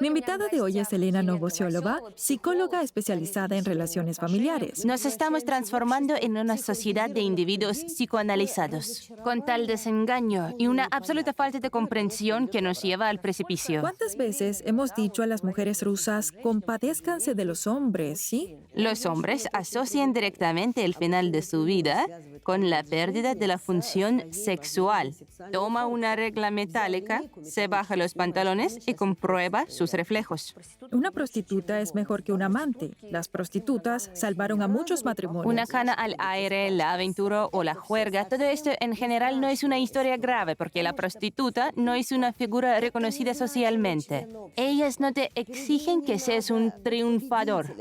Mi invitada de hoy es Elena Novosiolova, psicóloga especializada en relaciones familiares. Nos estamos transformando en una sociedad de individuos psicoanalizados, con tal desengaño y una absoluta falta de comprensión que nos lleva al precipicio. ¿Cuántas veces hemos dicho a las mujeres rusas, compadézcanse de los hombres, sí? Los hombres asocian directamente el final de su vida con la pérdida de la función sexual. Toma una regla metálica, se baja los pantalones y comprueba sus reflejos. Una prostituta es mejor que un amante. Las prostitutas salvaron a muchos matrimonios. Una cana al aire, la aventura o la juerga, todo esto en general no es una historia grave porque la prostituta no es una figura reconocida socialmente. Ellas no te exigen que seas un triunfador.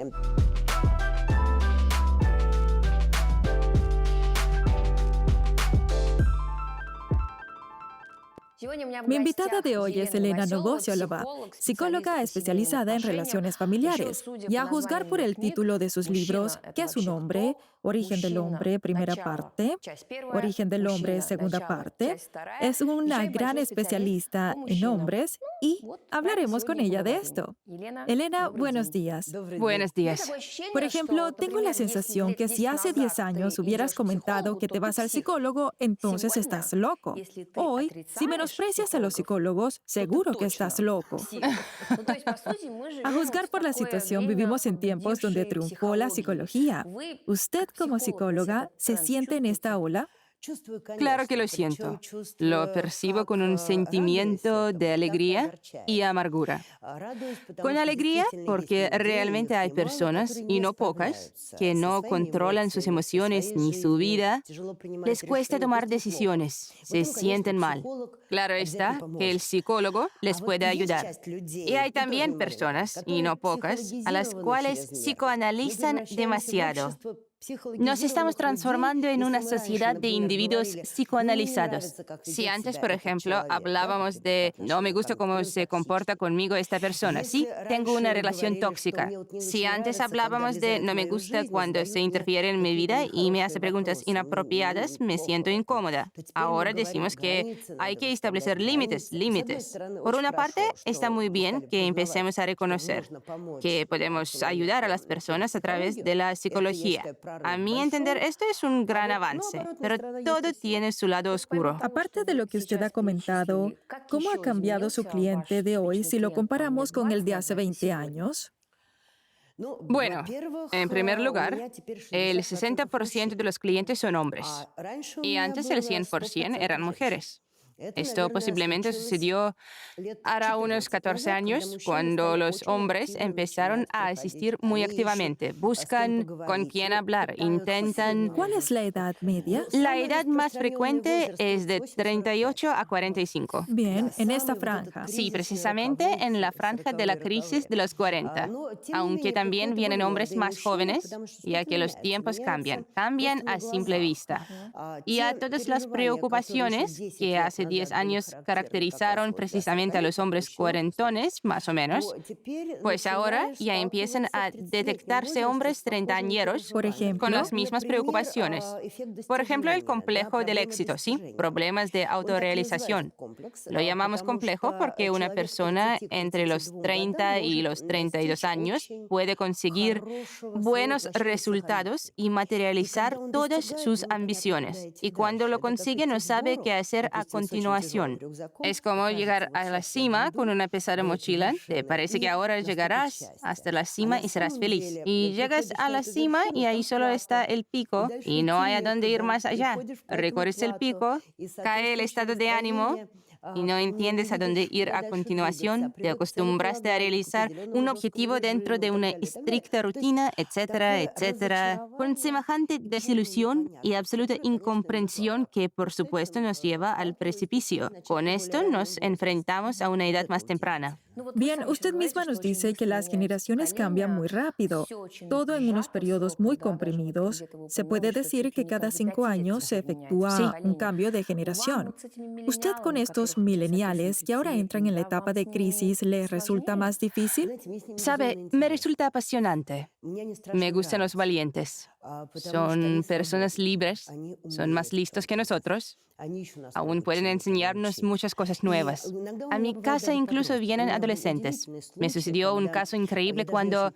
Mi invitada de hoy es Elena Novosiolova, psicóloga especializada en relaciones familiares. Y a juzgar por el título de sus libros, ¿Qué es un hombre? Origen del hombre, primera parte. Origen del hombre, segunda parte. Es una gran especialista en hombres y hablaremos con ella de esto. Elena, buenos días. Buenos días. Por ejemplo, tengo la sensación que si hace 10 años hubieras comentado que te vas al psicólogo, entonces estás loco. Hoy, si menosprecias a los psicólogos, seguro que estás loco. A juzgar por la situación, vivimos en tiempos donde triunfó la psicología. ¿Usted, como psicóloga, se siente en esta ola? Claro que lo siento. Lo percibo con un sentimiento de alegría y amargura. Con alegría porque realmente hay personas, y no pocas, que no controlan sus emociones ni su vida. Les cuesta tomar decisiones, se sienten mal. Claro está que el psicólogo les puede ayudar. Y hay también personas, y no pocas, a las cuales psicoanalizan demasiado. Nos estamos transformando en una sociedad de individuos psicoanalizados. Si antes, por ejemplo, hablábamos de no me gusta cómo se comporta conmigo esta persona, sí, tengo una relación tóxica. Si antes hablábamos de no me gusta cuando se interfiere en mi vida y me hace preguntas inapropiadas, me siento incómoda. Ahora decimos que hay que establecer límites. Por una parte, está muy bien que empecemos a reconocer que podemos ayudar a las personas a través de la psicología. A mi entender, esto es un gran avance, pero todo tiene su lado oscuro. Aparte de lo que usted ha comentado, ¿cómo ha cambiado su cliente de hoy si lo comparamos con el de hace 20 años? Bueno, en primer lugar, el 60% de los clientes son hombres y antes el 100% eran mujeres. Esto posiblemente sucedió hará unos 14 años, cuando los hombres empezaron a asistir muy activamente. Buscan con quién hablar, intentan... ¿Cuál es la edad media? La edad más frecuente es de 38 a 45. Bien, en esta franja. Sí, precisamente en la franja de la crisis de los 40. Aunque también vienen hombres más jóvenes, ya que los tiempos cambian a simple vista. Y a todas las preocupaciones que hace 10 años caracterizaron precisamente a los hombres cuarentones, más o menos, pues ahora ya empiezan a detectarse hombres treintañeros Por ejemplo, con las mismas preocupaciones. Por ejemplo, el complejo del éxito, sí, problemas de autorrealización. Lo llamamos complejo porque una persona entre los 30 y los 32 años puede conseguir buenos resultados y materializar todas sus ambiciones. Y cuando lo consigue no sabe qué hacer a continuación. Es como llegar a la cima con una pesada mochila. Te parece que ahora llegarás hasta la cima y serás feliz. Y llegas a la cima y ahí solo está el pico y no hay a dónde ir más allá. Recorres el pico, cae el estado de ánimo y no entiendes a dónde ir a continuación, te acostumbraste a realizar un objetivo dentro de una estricta rutina, etcétera, etcétera, con semejante desilusión y absoluta incomprensión que, por supuesto, nos lleva al precipicio. Con esto nos enfrentamos a una edad más temprana. Bien, usted misma nos dice que las generaciones cambian muy rápido, todo en unos periodos muy comprimidos. Se puede decir que cada 5 años se efectúa un cambio de generación. ¿Usted con estos millennials que ahora entran en la etapa de crisis le resulta más difícil? Sabe, me resulta apasionante. Me gustan los valientes. Son personas libres, son más listos que nosotros. Aún pueden enseñarnos muchas cosas nuevas. A mi casa incluso vienen adolescentes. Me sucedió un caso increíble cuando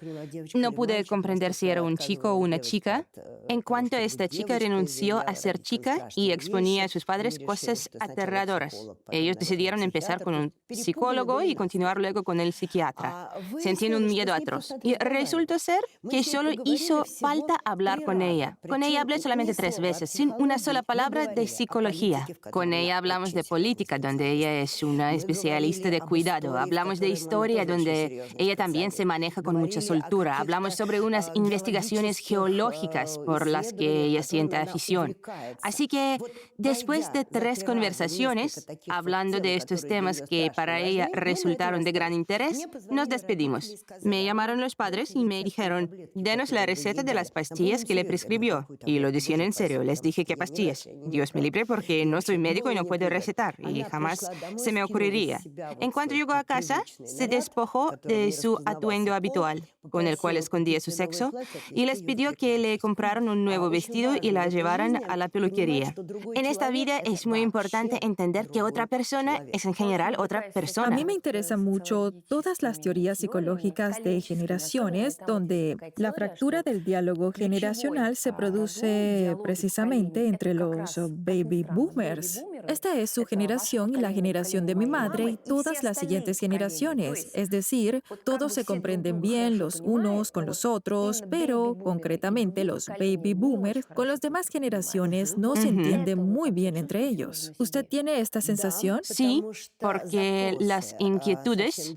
no pude comprender si era un chico o una chica. En cuanto esta chica renunció a ser chica y exponía a sus padres cosas aterradoras. Ellos decidieron empezar con un psicólogo y continuar luego con el psiquiatra. Sentían un miedo atroz. Y resultó ser que solo hizo falta hablar con ella. Con ella hablé solamente 3 veces, sin una sola palabra de psicología. Con ella hablamos de política, donde ella es una especialista de cuidado. Hablamos de historia, donde ella también se maneja con mucha soltura. Hablamos sobre unas investigaciones geológicas por las que ella siente afición. Así que, después de 3 conversaciones, hablando de estos temas que para ella resultaron de gran interés, nos despedimos. Me llamaron los padres y me dijeron, denos la receta de las pastillas que le prescribió. Y lo decían en serio. Les dije, ¿qué pastillas? Dios me libre porque no soy médico y no puedo recetar, y jamás se me ocurriría. En cuanto llegó a casa, se despojó de su atuendo habitual, con el cual escondía su sexo, y les pidió que le compraran un nuevo vestido y la llevaran a la peluquería. En esta vida es muy importante entender que otra persona es en general otra persona. A mí me interesan mucho todas las teorías psicológicas de generaciones, donde la fractura del diálogo generacional se produce precisamente entre los baby boomers. Esta es su generación y la generación de mi madre y todas las siguientes generaciones. Es decir, todos se comprenden bien los unos con los otros, pero concretamente los baby boomers con las demás generaciones no se entienden muy bien entre ellos. ¿Usted tiene esta sensación? Sí, porque las inquietudes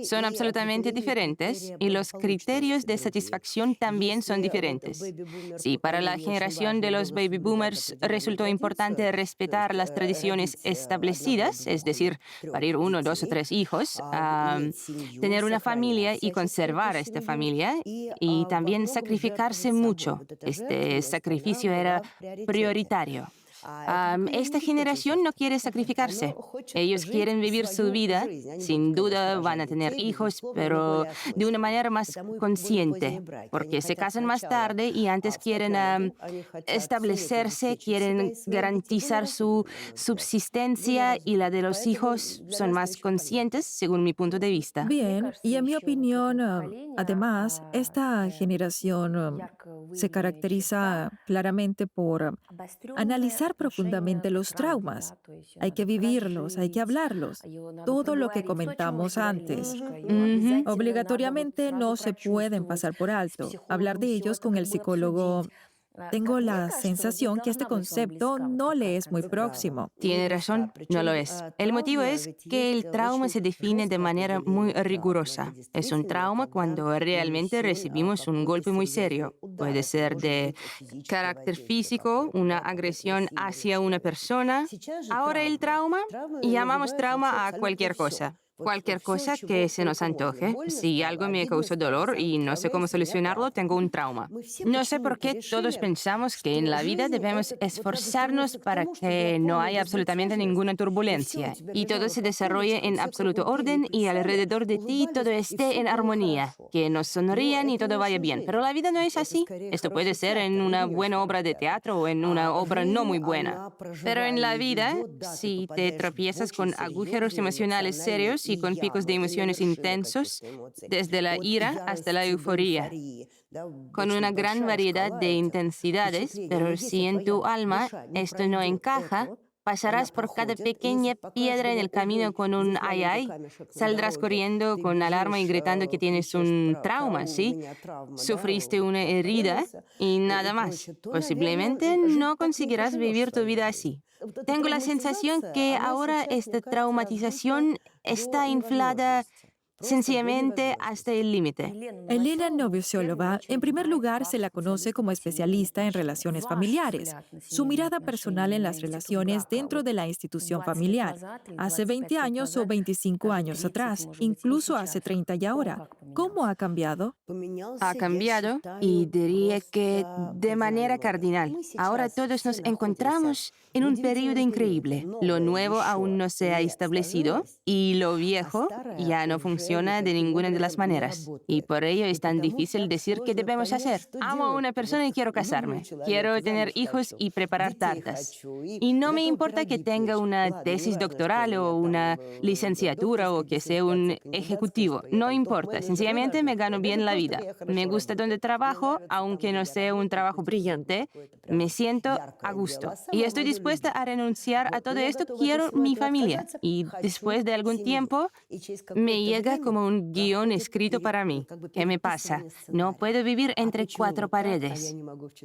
son absolutamente diferentes y los criterios de satisfacción también son diferentes. Sí, para la generación de los baby boomers resultó importante respetar las tradiciones establecidas, es decir, parir 1, 2 o 3 hijos, tener una familia y conservar esta familia, y también sacrificarse mucho. Este sacrificio era prioritario. Esta generación no quiere sacrificarse. Ellos quieren vivir su vida. Sin duda van a tener hijos, pero de una manera más consciente, porque se casan más tarde y antes quieren establecerse, quieren garantizar su subsistencia, y la de los hijos son más conscientes, según mi punto de vista. Bien, y en mi opinión, además, esta generación se caracteriza claramente por analizar profundamente los traumas. Hay que vivirlos, hay que hablarlos. Todo lo que comentamos antes. Obligatoriamente no se pueden pasar por alto. Hablar de ellos con el psicólogo. Tengo la sensación que este concepto no le es muy próximo. Tiene razón, no lo es. El motivo es que el trauma se define de manera muy rigurosa. Es un trauma cuando realmente recibimos un golpe muy serio. Puede ser de carácter físico, una agresión hacia una persona. Ahora el trauma, llamamos trauma a cualquier cosa. Cualquier cosa que se nos antoje. Si algo me causó dolor y no sé cómo solucionarlo, tengo un trauma. No sé por qué todos pensamos que en la vida debemos esforzarnos para que no haya absolutamente ninguna turbulencia y todo se desarrolle en absoluto orden y alrededor de ti todo esté en armonía, que nos sonrían y todo vaya bien. Pero la vida no es así. Esto puede ser en una buena obra de teatro o en una obra no muy buena. Pero en la vida, si te tropiezas con agujeros emocionales serios y con picos de emociones intensos, desde la ira hasta la euforia, con una gran variedad de intensidades, pero si en tu alma esto no encaja, pasarás por cada pequeña piedra en el camino con un ay ay, saldrás corriendo con alarma y gritando que tienes un trauma, ¿sí? Sufriste una herida y nada más. Posiblemente no conseguirás vivir tu vida así. Tengo la sensación que ahora esta traumatización está inflada sencillamente hasta el límite. Elena Novosiolova, en primer lugar, se la conoce como especialista en relaciones familiares. Su mirada personal en las relaciones dentro de la institución familiar, hace 20 años o 25 años atrás, incluso hace 30 y ahora. ¿Cómo ha cambiado? Ha cambiado y diría que de manera cardinal. Ahora todos nos encontramos en un periodo increíble. Lo nuevo aún no se ha establecido y lo viejo ya no funciona. funciona de ninguna de las maneras. Y por ello es tan difícil decir qué debemos hacer. Amo a una persona y quiero casarme. Quiero tener hijos y preparar tartas. Y no me importa que tenga una tesis doctoral o una licenciatura o que sea un ejecutivo. No importa. Sencillamente me gano bien la vida. Me gusta donde trabajo, aunque no sea un trabajo brillante. Me siento a gusto. Y estoy dispuesta a renunciar a todo esto. Quiero mi familia. Y después de algún tiempo, me llega como un guión escrito para mí. ¿Qué me pasa? No puedo vivir entre cuatro paredes.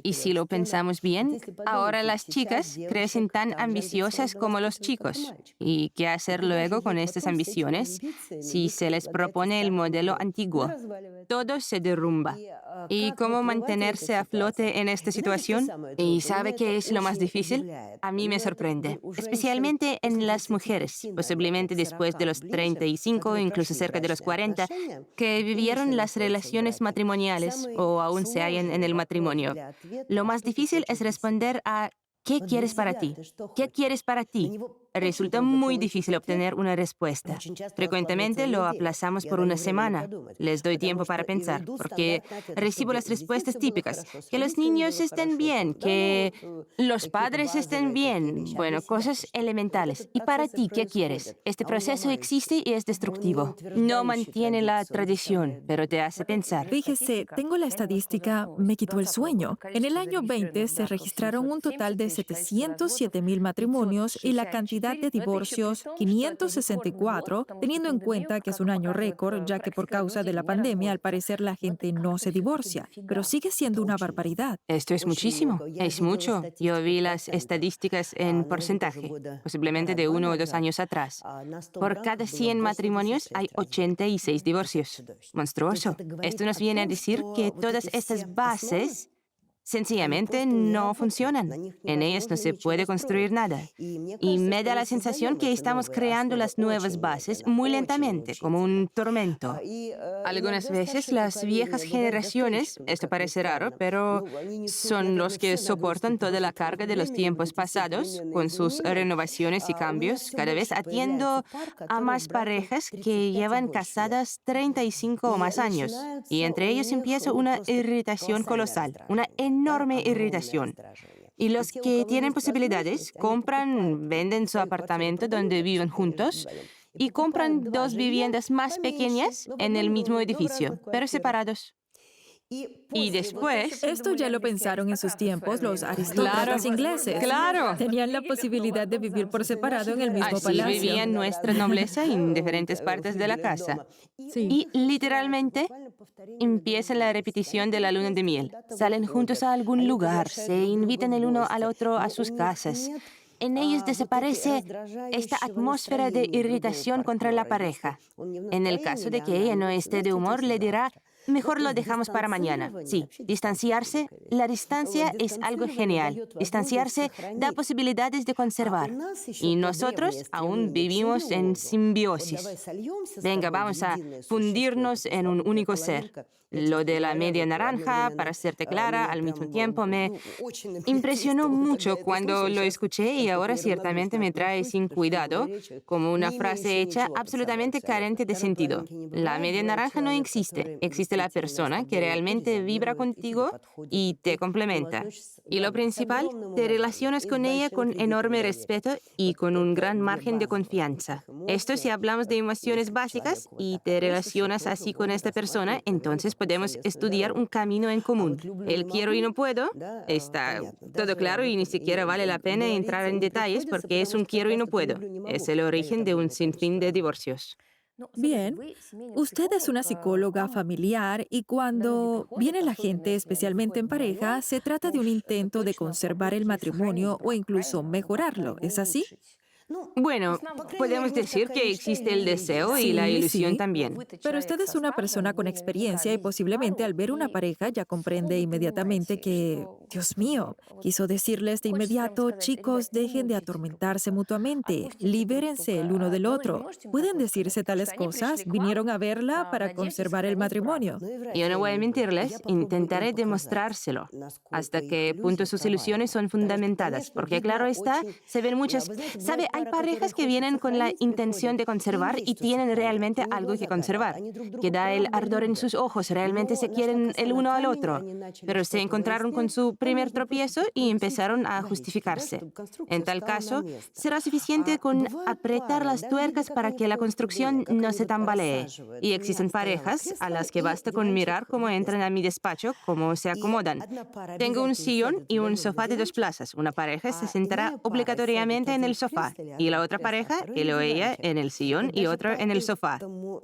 Y si lo pensamos bien, ahora las chicas crecen tan ambiciosas como los chicos. ¿Y qué hacer luego con estas ambiciones si se les propone el modelo antiguo? Todo se derrumba. ¿Y cómo mantenerse a flote en esta situación? ¿Y sabe qué es lo más difícil? A mí me sorprende, especialmente en las mujeres, posiblemente después de los 35, incluso cerca de los 40, que vivieron las relaciones matrimoniales o aún se hallan en el matrimonio. Lo más difícil es responder a ¿qué quieres para ti? ¿Qué quieres para ti? Resulta muy difícil obtener una respuesta. Frecuentemente lo aplazamos por una semana. Les doy tiempo para pensar, porque recibo las respuestas típicas. Que los niños estén bien, que los padres estén bien. Bueno, cosas elementales. ¿Y para ti qué quieres? Este proceso existe y es destructivo. No mantiene la tradición, pero te hace pensar. Fíjese, tengo la estadística, me quitó el sueño. En el año 20 se registraron un total de 707,000 matrimonios y la cantidad de divorcios 564, teniendo en cuenta que es un año récord, ya que por causa de la pandemia, al parecer la gente no se divorcia, pero sigue siendo una barbaridad. Esto es muchísimo, es mucho. Yo vi las estadísticas en porcentaje, posiblemente de 1 o 2 años atrás. Por cada 100 matrimonios hay 86 divorcios. Monstruoso. Esto nos viene a decir que todas estas bases sencillamente no funcionan. En ellas no se puede construir nada. Y me da la sensación que estamos creando las nuevas bases muy lentamente, como un tormento. Algunas veces las viejas generaciones, esto parece raro, pero son los que soportan toda la carga de los tiempos pasados, con sus renovaciones y cambios, cada vez atiendo a más parejas que llevan casadas 35 o más años. Y entre ellos empieza una irritación colosal, una enorme irritación. Y los que tienen posibilidades compran, venden su apartamento donde viven juntos y compran 2 viviendas más pequeñas en el mismo edificio, pero separados. Y después... Esto ya lo pensaron en sus tiempos los aristócratas ingleses. Claro. Tenían la posibilidad de vivir por separado en el mismo Así palacio. vivía nuestra nobleza en diferentes partes de la casa. Y literalmente empieza la repetición de la luna de miel. Salen juntos a algún lugar, se invitan el uno al otro a sus casas. En ellos desaparece esta atmósfera de irritación contra la pareja. En el caso de que ella no esté de humor, le dirá: mejor lo dejamos para mañana. Sí, distanciarse, la distancia es algo genial. Distanciarse da posibilidades de conservar. Y nosotros aún vivimos en simbiosis. Venga, vamos a fundirnos en un único ser. Lo de la media naranja, para serte clara, al mismo tiempo me impresionó mucho cuando lo escuché y ahora ciertamente me trae sin cuidado, como una frase hecha absolutamente carente de sentido. La media naranja no existe. Existe la persona que realmente vibra contigo y te complementa. Y lo principal, te relacionas con ella con enorme respeto y con un gran margen de confianza. Esto si hablamos de emociones básicas y te relacionas así con esta persona, entonces podemos estudiar un camino en común. El quiero y no puedo, está todo claro y ni siquiera vale la pena entrar en detalles porque es un quiero y no puedo. Es el origen de un sinfín de divorcios. Bien, usted es una psicóloga familiar y cuando viene la gente, especialmente en pareja, se trata de un intento de conservar el matrimonio o incluso mejorarlo, ¿es así? Bueno, podemos decir que existe el deseo y la ilusión también. Pero usted es una persona con experiencia y posiblemente al ver una pareja ya comprende inmediatamente que, Dios mío, quiso decirles de inmediato: chicos, dejen de atormentarse mutuamente, libérense el uno del otro. ¿Pueden decirse tales cosas? ¿Vinieron a verla para conservar el matrimonio? Yo no voy a mentirles, intentaré demostrárselo hasta qué punto sus ilusiones son fundamentadas, porque claro está, se ven muchas... ¿Sabe? hay parejas que vienen con la intención de conservar y tienen realmente algo que conservar, que da el ardor en sus ojos, realmente se quieren el uno al otro, pero se encontraron con su primer tropiezo y empezaron a justificarse. En tal caso, será suficiente con apretar las tuercas para que la construcción no se tambalee. Y existen parejas a las que basta con mirar cómo entran a mi despacho, cómo se acomodan. Tengo un sillón y un sofá de 2 plazas. Una pareja se sentará obligatoriamente en el sofá y la otra pareja, él o ella, en el sillón y otro en el sofá.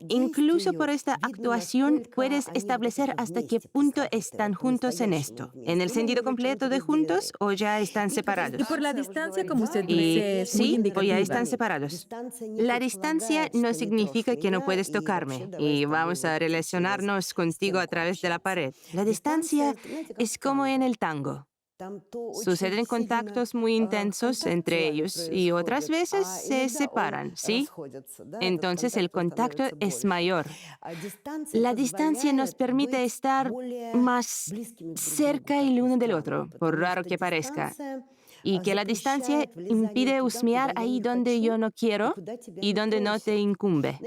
Incluso por esta actuación puedes establecer hasta qué punto están juntos en esto. ¿En el sentido completo de juntos o ya están separados? Y por la distancia, como usted dice, es muy Sí, o indicativa. ya están separados. La distancia no significa que no puedes tocarme y vamos a relacionarnos contigo a través de la pared. La distancia es como en el tango. Suceden contactos muy intensos entre ellos y otras veces se separan, ¿sí? Entonces el contacto es mayor. La distancia nos permite estar más cerca el uno del otro, por raro que parezca. Y que la distancia impide husmear ahí donde yo no quiero y donde no te incumbe.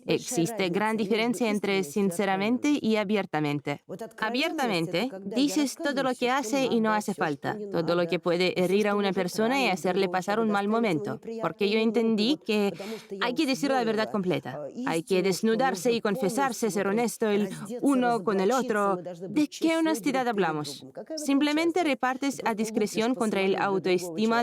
Existe gran diferencia entre sinceramente y abiertamente. Abiertamente, dices todo lo que hace y no hace falta, todo lo que puede herir a una persona y hacerle pasar un mal momento, porque yo entendí que hay que decir la verdad completa, hay que desnudarse y confesarse, ser honesto el uno con el otro. ¿De qué honestidad hablamos? Simplemente repartes a discreción contra el autoestima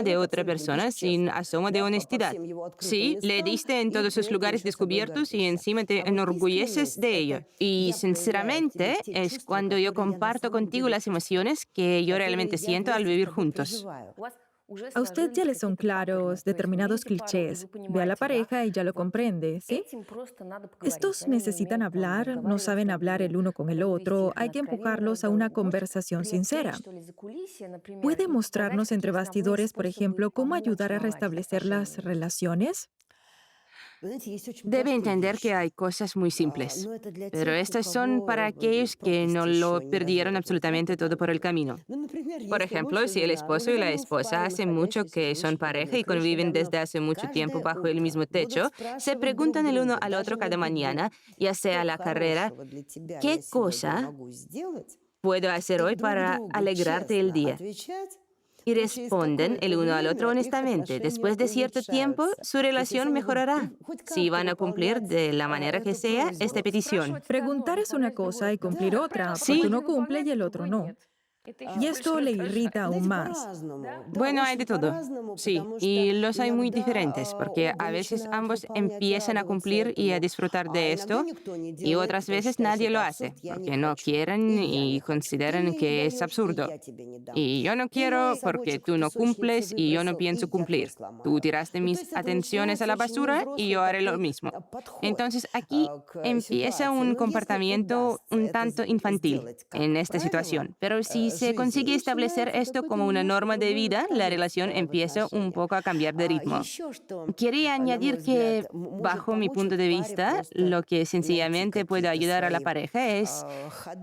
de otra persona sin asomo de honestidad. Sí, le diste en todos sus lugares descubiertos y encima te enorgulleces de ello. Y sinceramente es cuando yo comparto contigo las emociones que yo realmente siento al vivir juntos. A usted ya le son claros determinados clichés. Ve a la pareja y ya lo comprende, ¿sí? Estos necesitan hablar, no saben hablar el uno con el otro, hay que empujarlos a una conversación sincera. ¿Puede mostrarnos entre bastidores, por ejemplo, cómo ayudar a restablecer las relaciones? Debe entender que hay cosas muy simples, pero estas son para aquellos que no lo perdieron absolutamente todo por el camino. Por ejemplo, si el esposo y la esposa hace mucho que son pareja y conviven desde hace mucho tiempo bajo el mismo techo, se preguntan el uno al otro cada mañana, ya sea la carrera, ¿qué cosa puedo hacer hoy para alegrarte el día? Y responden el uno al otro honestamente. Después de cierto tiempo, su relación mejorará, si van a cumplir de la manera que sea esta petición. Preguntar es una cosa y cumplir otra, Sí. porque uno cumple y el otro no. Y esto le irrita aún más. Bueno, hay de todo. Sí, y los hay muy diferentes, porque a veces ambos empiezan a cumplir y a disfrutar de esto, y otras veces nadie lo hace, porque no quieren y consideran que es absurdo. Y yo no quiero porque tú no cumples y yo no pienso cumplir. Tú tiraste mis atenciones a la basura y yo haré lo mismo. Entonces aquí empieza un comportamiento un tanto infantil en esta situación, pero si se consigue establecer esto como una norma de vida, la relación empieza un poco a cambiar de ritmo. Quería añadir que, bajo mi punto de vista, lo que sencillamente puede ayudar a la pareja es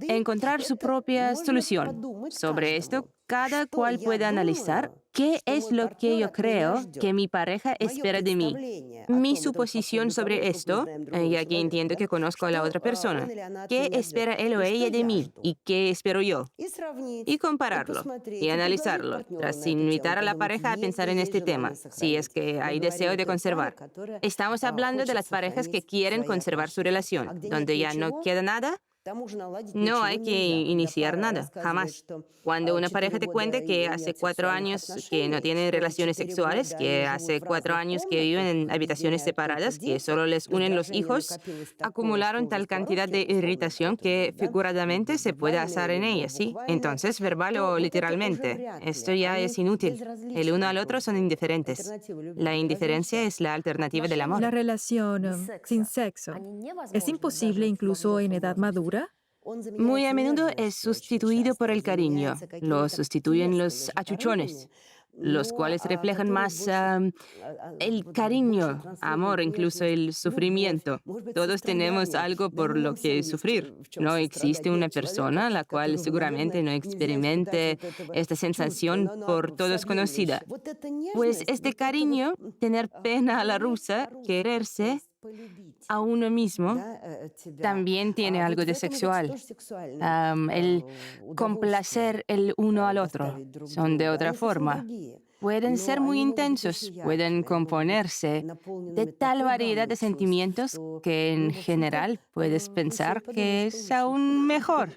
encontrar su propia solución. Sobre esto, cada cual puede analizar qué es lo que yo creo que mi pareja espera de mí. Mi suposición sobre esto, ya que entiendo que conozco a la otra persona. ¿Qué espera él o ella de mí y qué espero yo? Y compararlo y analizarlo, tras invitar a la pareja a pensar en este tema, si es que hay deseo de conservar. Estamos hablando de las parejas que quieren conservar su relación, donde ya no queda nada. No hay que iniciar nada, jamás. Cuando una pareja te cuente que hace 4 años que no tienen relaciones sexuales, que hace 4 años que viven en habitaciones separadas, que solo les unen los hijos, acumularon tal cantidad de irritación que figuradamente se puede asar en ellas, ¿sí? Entonces, verbal o literalmente, esto ya es inútil. El uno al otro son indiferentes. La indiferencia es la alternativa del amor. La relación sin sexo es imposible incluso en edad madura. Muy a menudo es sustituido por el cariño, lo sustituyen los achuchones. los cuales reflejan más el cariño, amor, incluso el sufrimiento. Todos tenemos algo por lo que sufrir. No existe una persona la cual seguramente no experimente esta sensación por todos conocida. Pues este cariño, tener pena a la rusa, quererse a uno mismo, también tiene algo de sexual. El complacer el uno al otro. Son de otra forma. Pueden ser muy intensos, pueden componerse de tal variedad de sentimientos que en general puedes pensar que es aún mejor.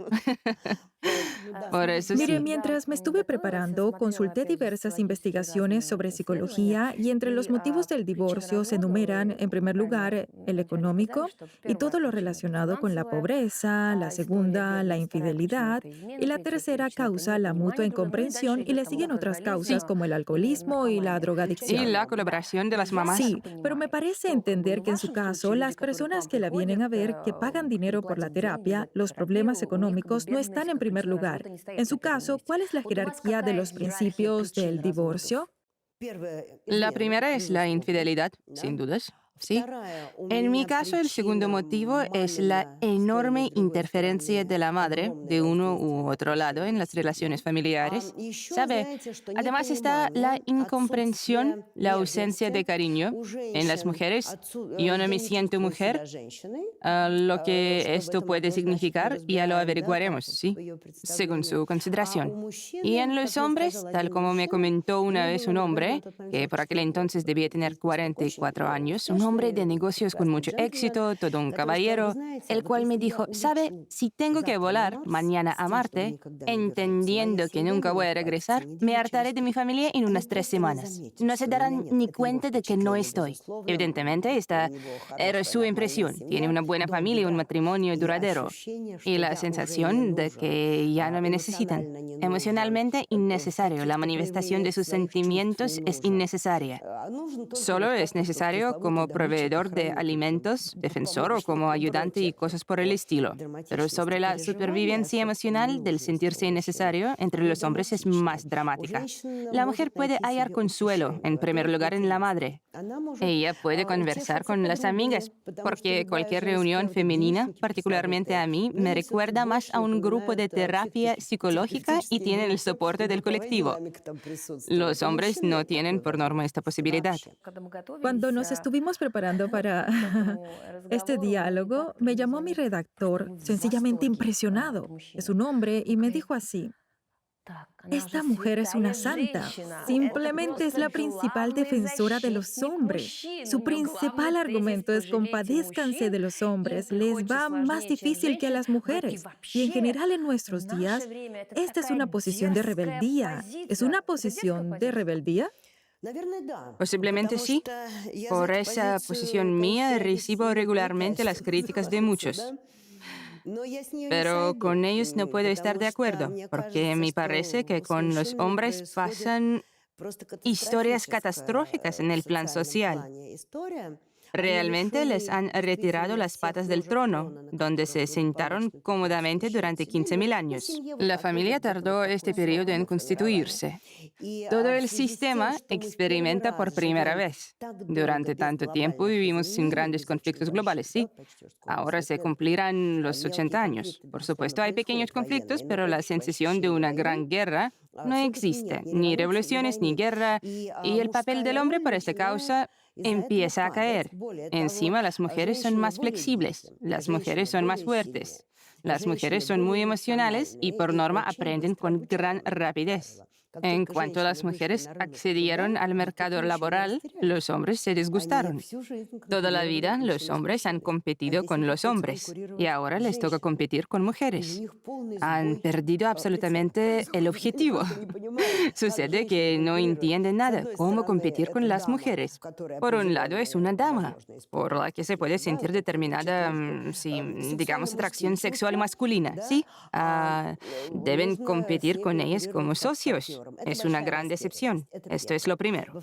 Por eso Mire, sí. mientras me estuve preparando, consulté diversas investigaciones sobre psicología y entre los motivos del divorcio se enumeran, en primer lugar, el económico y todo lo relacionado con la pobreza, la segunda, la infidelidad y la tercera causa, la mutua incomprensión y le siguen otras causas como el alcoholismo y la Y drogadicción. la colaboración de las mamás. Sí, pero me parece entender que en su caso, las personas que la vienen a ver, que pagan dinero por la terapia, los problemas económicos no están en primer lugar. En su caso, ¿cuál es la jerarquía de los principios del divorcio? La primera es la infidelidad, sin dudas. Sí. En mi caso, el segundo motivo es la enorme interferencia de la madre, de uno u otro lado, en las relaciones familiares. ¿Sabe? Además está la incomprensión, la ausencia de cariño en las mujeres. Yo no me siento mujer, lo que esto puede significar ya lo averiguaremos, ¿sí? Según su consideración. Y en los hombres, tal como me comentó una vez un hombre, que por aquel entonces debía tener 44 años, un hombre de negocios con mucho éxito, todo un caballero, el cual me dijo, ¿sabe? Si tengo que volar mañana a Marte, entendiendo que nunca voy a regresar, me hartaré de mi familia en unas 3 semanas. No se darán ni cuenta de que no estoy. Evidentemente, esta era su impresión. Tiene una buena familia, un matrimonio duradero. Y la sensación de que ya no me necesitan. Emocionalmente innecesario. La manifestación de sus sentimientos es innecesaria. Solo es necesario como proveedor de alimentos, defensor o como ayudante y cosas por el estilo. Pero sobre la supervivencia emocional del sentirse innecesario entre los hombres es más dramática. La mujer puede hallar consuelo, en primer lugar, en la madre. Ella puede conversar con las amigas, porque cualquier reunión femenina, particularmente a mí, me recuerda más a un grupo de terapia psicológica y tienen el soporte del colectivo. Los hombres no tienen por norma esta posibilidad. Cuando nos estuvimos preparando para este diálogo, me llamó mi redactor, sencillamente impresionado. Es un hombre y me dijo así: esta mujer es una santa. Simplemente es la principal defensora de los hombres. Su principal argumento es compadézcanse de los hombres. Les va más difícil que a las mujeres. Y en general en nuestros días, esta es una posición de rebeldía. ¿Es una posición de rebeldía? Posiblemente sí. Por esa posición mía recibo regularmente las críticas de muchos. Pero con ellos no puedo estar de acuerdo, porque me parece que con los hombres pasan historias catastróficas en el plan social. Realmente les han retirado las patas del trono, donde se sentaron cómodamente durante 15.000 años. La familia tardó este periodo en constituirse. Todo el sistema experimenta por primera vez. Durante tanto tiempo vivimos sin grandes conflictos globales, sí. Ahora se cumplirán los 80 años. Por supuesto, hay pequeños conflictos, pero la sensación de una gran guerra no existe. Ni revoluciones, ni guerra. Y el papel del hombre por esta causa empieza a caer. Encima, las mujeres son más flexibles, las mujeres son más fuertes, las mujeres son muy emocionales y por norma aprenden con gran rapidez. En cuanto las mujeres accedieron al mercado laboral, los hombres se disgustaron. Toda la vida los hombres han competido con los hombres y ahora les toca competir con mujeres. Han perdido absolutamente el objetivo. Sucede que no entienden nada cómo competir con las mujeres. Por un lado es una dama, por la que se puede sentir determinada, digamos, atracción sexual masculina, ¿sí? Deben competir con ellas como socios. Es una gran decepción. Esto es lo primero.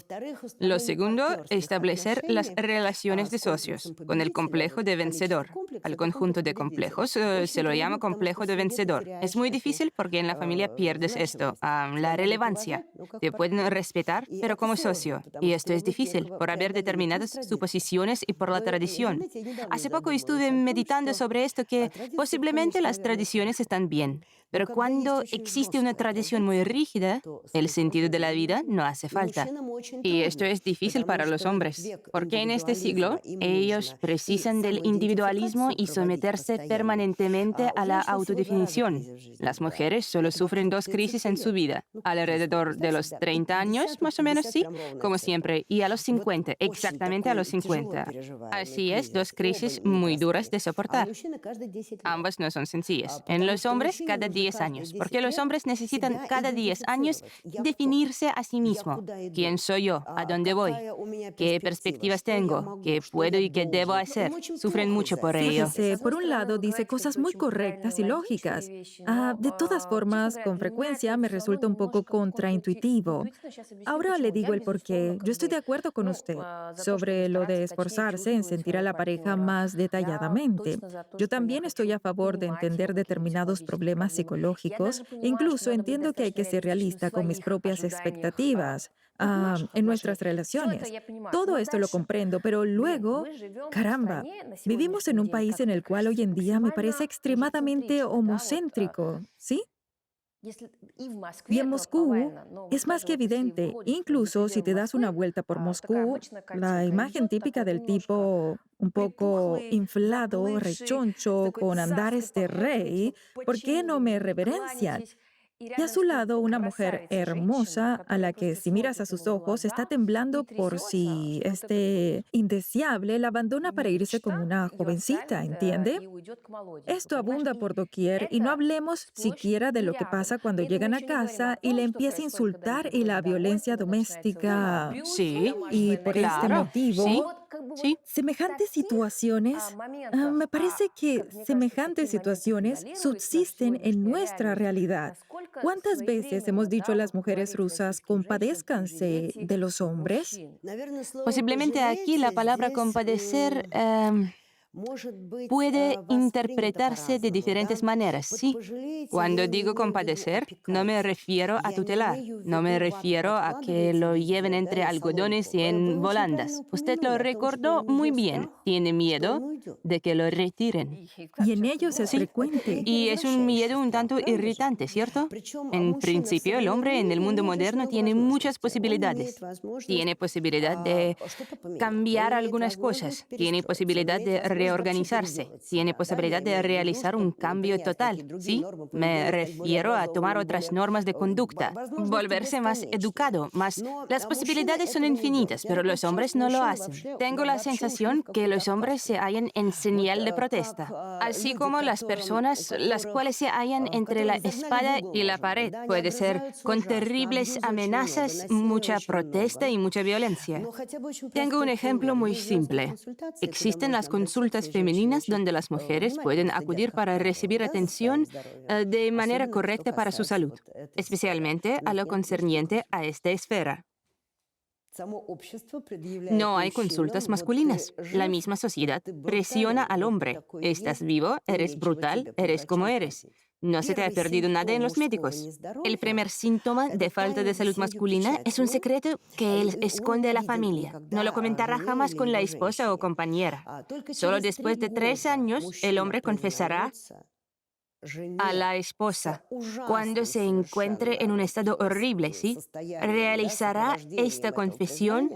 Lo segundo, establecer las relaciones de socios con el complejo de vencedor. Al conjunto de complejos se lo llama complejo de vencedor. Es muy difícil porque en la familia pierdes esto, la relevancia. Te pueden respetar, pero como socio. Y esto es difícil por haber determinadas suposiciones y por la tradición. Hace poco estuve meditando sobre esto, que posiblemente las tradiciones están bien, pero cuando existe una tradición muy rígida, el sentido de la vida no hace falta. Y esto es difícil para los hombres, porque en este siglo ellos precisan del individualismo y someterse permanentemente a la autodefinición. Las mujeres solo sufren 2 crisis en su vida, alrededor de los 30 años, más o menos, sí, como siempre, y a los 50, exactamente a los 50. Así es, 2 crisis muy duras de soportar. Ambas no son sencillas. En los hombres, cada 10 años, porque los hombres necesitan cada 10 años definirse a sí mismo. ¿Quién soy yo? ¿A dónde voy? ¿Qué perspectivas tengo? ¿Qué puedo y qué debo hacer? Sufren mucho por ello. Fíjese, por un lado dice cosas muy correctas y lógicas. De todas formas, con frecuencia me resulta un poco contraintuitivo. Ahora le digo el porqué. Yo estoy de acuerdo con usted sobre lo de esforzarse en sentir a la pareja más detalladamente. Yo también estoy a favor de entender determinados problemas psicológicos. Incluso entiendo que hay que ser realista con mis propias expectativas en nuestras relaciones. Todo esto lo comprendo, pero luego, caramba, vivimos en un país en el cual hoy en día me parece extremadamente homocéntrico, ¿sí? Y en Moscú es más que evidente. Incluso si te das una vuelta por Moscú, la imagen típica del tipo un poco inflado, rechoncho, con andares de rey, ¿por qué no me reverencian? Y a su lado una mujer hermosa a la que si miras a sus ojos está temblando por si este indeseable la abandona para irse con una jovencita, ¿entiende? Esto abunda por doquier y no hablemos siquiera de lo que pasa cuando llegan a casa y le empieza a insultar y la violencia doméstica. Sí, Y por este claro, motivo, sí, sí. semejantes situaciones, me parece que semejantes situaciones subsisten en nuestra realidad. ¿Cuántas veces hemos dicho a las mujeres rusas, compadézcanse de los hombres? Posiblemente aquí la palabra compadecer puede interpretarse de diferentes maneras, sí. Cuando digo compadecer, no me refiero a tutelar, no me refiero a que lo lleven entre algodones y en volandas. Usted lo recordó muy bien. Tiene miedo de que lo retiren. Y en ellos es frecuente. Y es un miedo un tanto irritante, ¿cierto? En principio, el hombre en el mundo moderno tiene muchas posibilidades. Tiene posibilidad de cambiar algunas cosas, tiene posibilidad de reorganizarse, tiene posibilidad de realizar un cambio total, ¿sí? Me refiero a tomar otras normas de conducta, volverse más educado, más... Las posibilidades son infinitas, pero los hombres no lo hacen. Tengo la sensación que los hombres se hallan en señal de protesta, así como las personas las cuales se hallan entre la espada y la pared. Puede ser con terribles amenazas, mucha protesta y mucha violencia. Tengo un ejemplo muy simple. Existen las consultas femeninas donde las mujeres pueden acudir para recibir atención de manera correcta para su salud, especialmente a lo concerniente a esta esfera. No hay consultas masculinas. La misma sociedad presiona al hombre. Estás vivo, eres brutal, eres como eres. No se te ha perdido nada en los médicos. El primer síntoma de falta de salud masculina es un secreto que él esconde a la familia. No lo comentará jamás con la esposa o compañera. Solo después de 3 años, el hombre confesará a la esposa cuando se encuentre en un estado horrible, ¿sí? Realizará esta confesión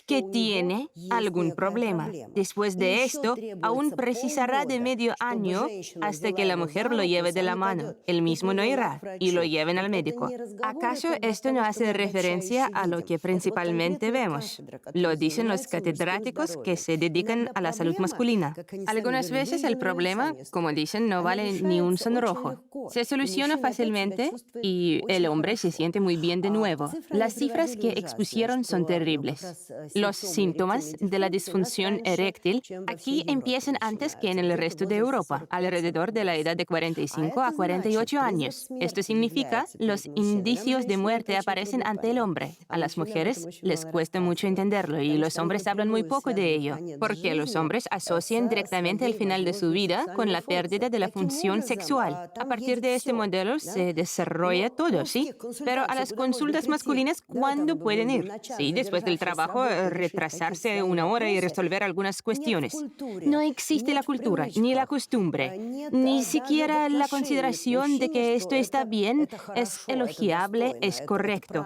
que tiene algún problema. Después de esto, aún precisará de medio año hasta que la mujer lo lleve de la mano. Él mismo no irá y lo lleven al médico. ¿Acaso esto no hace referencia a lo que principalmente vemos? Lo dicen los catedráticos que se dedican a la salud masculina. Algunas veces el problema, como dicen, no vale ni un sonrojo. Se soluciona fácilmente y el hombre se siente muy bien de nuevo. Las cifras que expusieron son terribles. Los síntomas de la disfunción eréctil aquí empiezan antes que en el resto de Europa, alrededor de la edad de 45 a 48 años. Esto significa los indicios de muerte aparecen ante el hombre. A las mujeres les cuesta mucho entenderlo y los hombres hablan muy poco de ello, porque los hombres asocian directamente el final de su vida con la pérdida de la función sexual. A partir de este modelo se desarrolla todo, ¿sí? Pero a las consultas masculinas, ¿cuándo pueden ir? Sí, después del trabajo, retrasarse una hora y resolver algunas cuestiones. No existe la cultura, ni la costumbre, ni siquiera la consideración de que esto está bien, es elogiable, es correcto.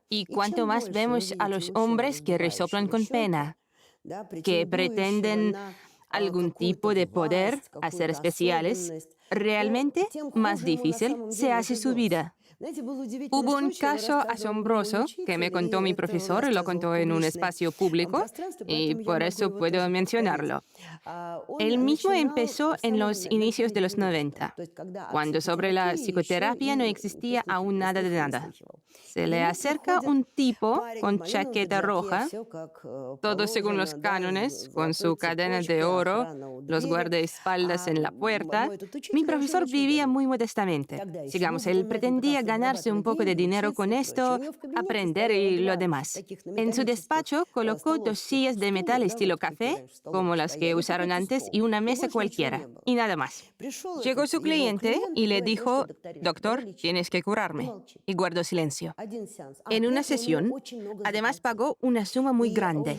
Y cuanto más vemos a los hombres que resoplan con pena, que pretenden algún tipo de poder, a ser especiales, realmente más difícil se hace su vida. Hubo un caso asombroso que me contó mi profesor, lo contó en un espacio público y por eso puedo mencionarlo. Él mismo empezó en los inicios de los 90, cuando sobre la psicoterapia no existía aún nada de nada. Se le acerca un tipo con chaqueta roja, todo según los cánones, con su cadena de oro, los guardaespaldas en la puerta. Mi profesor vivía muy modestamente. Sigamos, él pretendía ganarse un poco de dinero con esto, aprender y lo demás. En su despacho colocó 2 sillas de metal estilo café, como las que usaron antes, y una mesa cualquiera, y nada más. Llegó su cliente y le dijo: «Doctor, tienes que curarme», y guardó silencio. En una sesión, además pagó una suma muy grande.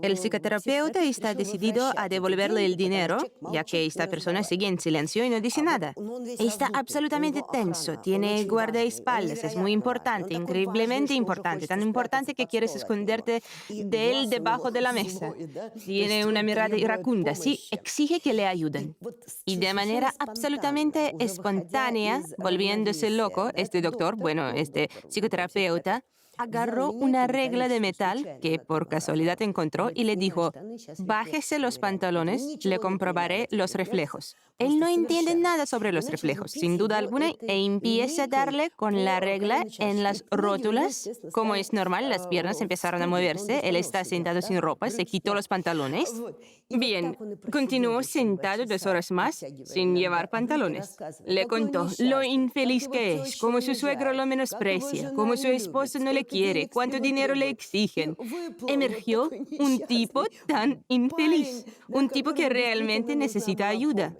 El psicoterapeuta está decidido a devolverle el dinero, ya que esta persona sigue en silencio y no dice nada. Está absolutamente tenso, tiene guardaespaldas, es muy importante, increíblemente importante, tan importante que quieres esconderte de él debajo de la mesa. Tiene una mirada iracunda, sí, exige que le ayuden. Y de manera absolutamente espontánea, volviéndose loco, este doctor, este psicoterapeuta, agarró una regla de metal que por casualidad encontró y le dijo: «Bájese los pantalones, le comprobaré los reflejos». Él no entiende nada sobre los reflejos, sin duda alguna, e empieza a darle con la regla en las rótulas. Como es normal, las piernas empezaron a moverse, él está sentado sin ropa, se quitó los pantalones. Bien, continuó sentado 2 horas más sin llevar pantalones. Le contó lo infeliz que es, cómo su suegro lo menosprecia, cómo su esposo no le quiere, cuánto dinero le exigen. Emergió un tipo tan infeliz, un tipo que realmente necesita ayuda.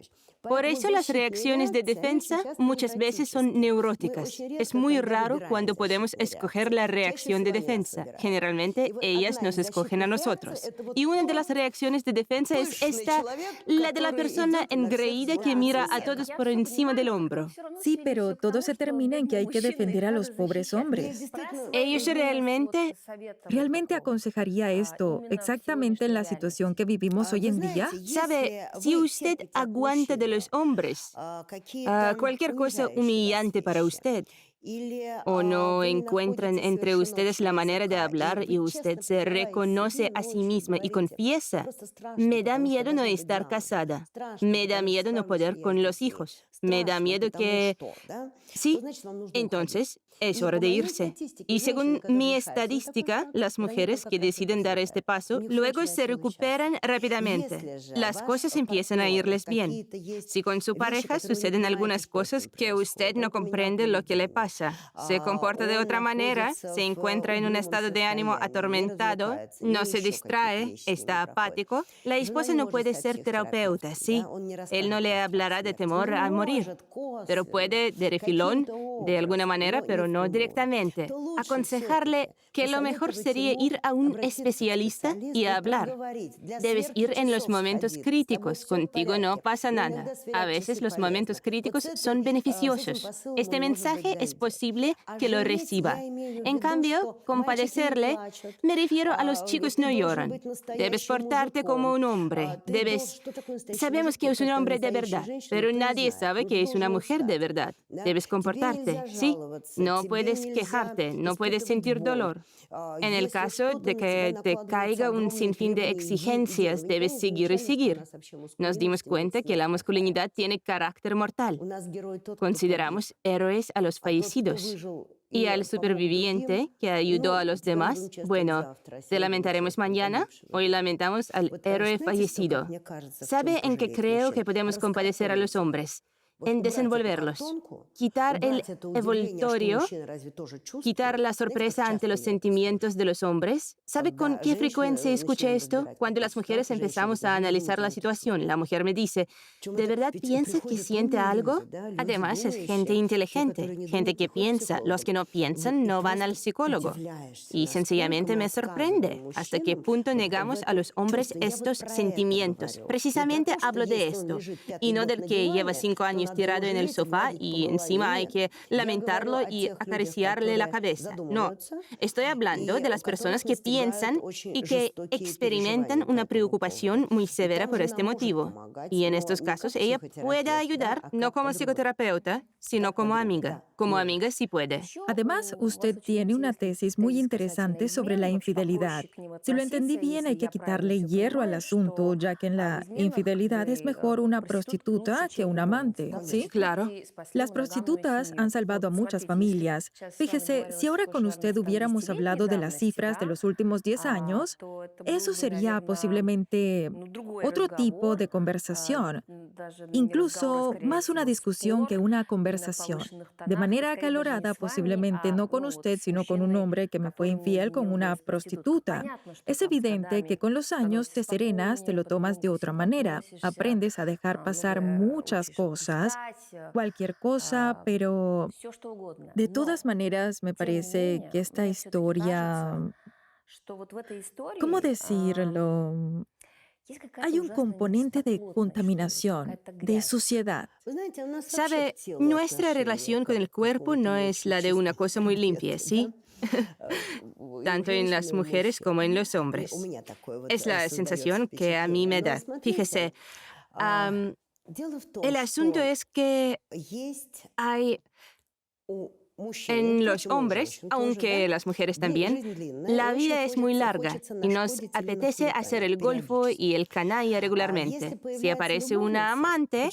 Por eso las reacciones de defensa muchas veces son neuróticas. Es muy raro cuando podemos escoger la reacción de defensa. Generalmente ellas nos escogen a nosotros. Y una de las reacciones de defensa es esta, la de la persona engreída que mira a todos por encima del hombro. Sí, pero todo se termina en que hay que defender a los pobres hombres. Ellos ¿Realmente aconsejaría esto exactamente en la situación que vivimos hoy en día? sabe, si usted aguanta de los hombres, cualquier cosa humillante para usted, o no encuentran entre ustedes la manera de hablar y usted se reconoce a sí misma y confiesa: «Me da miedo no estar casada, me da miedo no poder con los hijos, me da miedo que...». Sí, entonces es hora de irse. Y según mi estadística, las mujeres que deciden dar este paso luego se recuperan rápidamente. Las cosas empiezan a irles bien. Si con su pareja suceden algunas cosas que usted no comprende lo que le pasa, se comporta de otra manera, se encuentra en un estado de ánimo atormentado, no se distrae, está apático, la esposa no puede ser terapeuta, sí. Él no le hablará de temor a morir, pero puede de refilón, de alguna manera, pero no directamente, aconsejarle que lo mejor sería ir a un especialista y hablar. Debes ir en los momentos críticos, contigo no pasa nada. A veces los momentos críticos son beneficiosos. Este mensaje es posible que lo reciba. En cambio, compadecerle, me refiero a los chicos no lloran. Debes portarte como un hombre. Sabemos que es un hombre de verdad, pero nadie sabe que es una mujer de verdad. Debes comportarte, ¿sí? No puedes quejarte, no puedes sentir dolor. En el caso de que te caiga un sinfín de exigencias, debes seguir y seguir. Nos dimos cuenta que la masculinidad tiene carácter mortal. Consideramos héroes a los fallecidos. Y al superviviente que ayudó a los demás, bueno, te lamentaremos mañana, hoy lamentamos al héroe fallecido. ¿Sabe en qué creo que podemos compadecer a los hombres? En desenvolverlos, quitar el envoltorio, quitar la sorpresa ante los sentimientos de los hombres. ¿Sabe con qué frecuencia escuché esto? Cuando las mujeres empezamos a analizar la situación, la mujer me dice, ¿de verdad piensa que siente algo? Además, es gente inteligente, gente que piensa. Los que no piensan no van al psicólogo. Y sencillamente me sorprende hasta qué punto negamos a los hombres estos sentimientos. Precisamente hablo de esto, y no del que lleva 5 años tirado en el sofá y encima hay que lamentarlo y acariciarle la cabeza. No, estoy hablando de las personas que piensan y que experimentan una preocupación muy severa por este motivo. Y en estos casos ella puede ayudar, no como psicoterapeuta, sino como amiga. Como amiga sí puede. Además, usted tiene una tesis muy interesante sobre la infidelidad. Si lo entendí bien, hay que quitarle hierro al asunto, ya que en la infidelidad es mejor una prostituta que un amante, ¿sí? Claro. Las prostitutas han salvado a muchas familias. Fíjese, si ahora con usted hubiéramos hablado de las cifras de los últimos 10 años, eso sería posiblemente otro tipo de conversación, incluso más una discusión que una conversación. De manera acalorada, posiblemente no con usted, sino con un hombre que me fue infiel con una prostituta. Es evidente que con los años te serenas, te lo tomas de otra manera, aprendes a dejar pasar muchas cosas, cualquier cosa, pero de todas maneras me parece que esta historia, ¿cómo decirlo? Hay un componente de contaminación, de suciedad. Sabe, nuestra relación con el cuerpo no es la de una cosa muy limpia, ¿sí? Tanto en las mujeres como en los hombres. Es la sensación que a mí me da. Fíjese, el asunto es que hay en los hombres, aunque las mujeres también, la vida es muy larga y nos apetece hacer el golfo y el canalla regularmente. Si aparece una amante,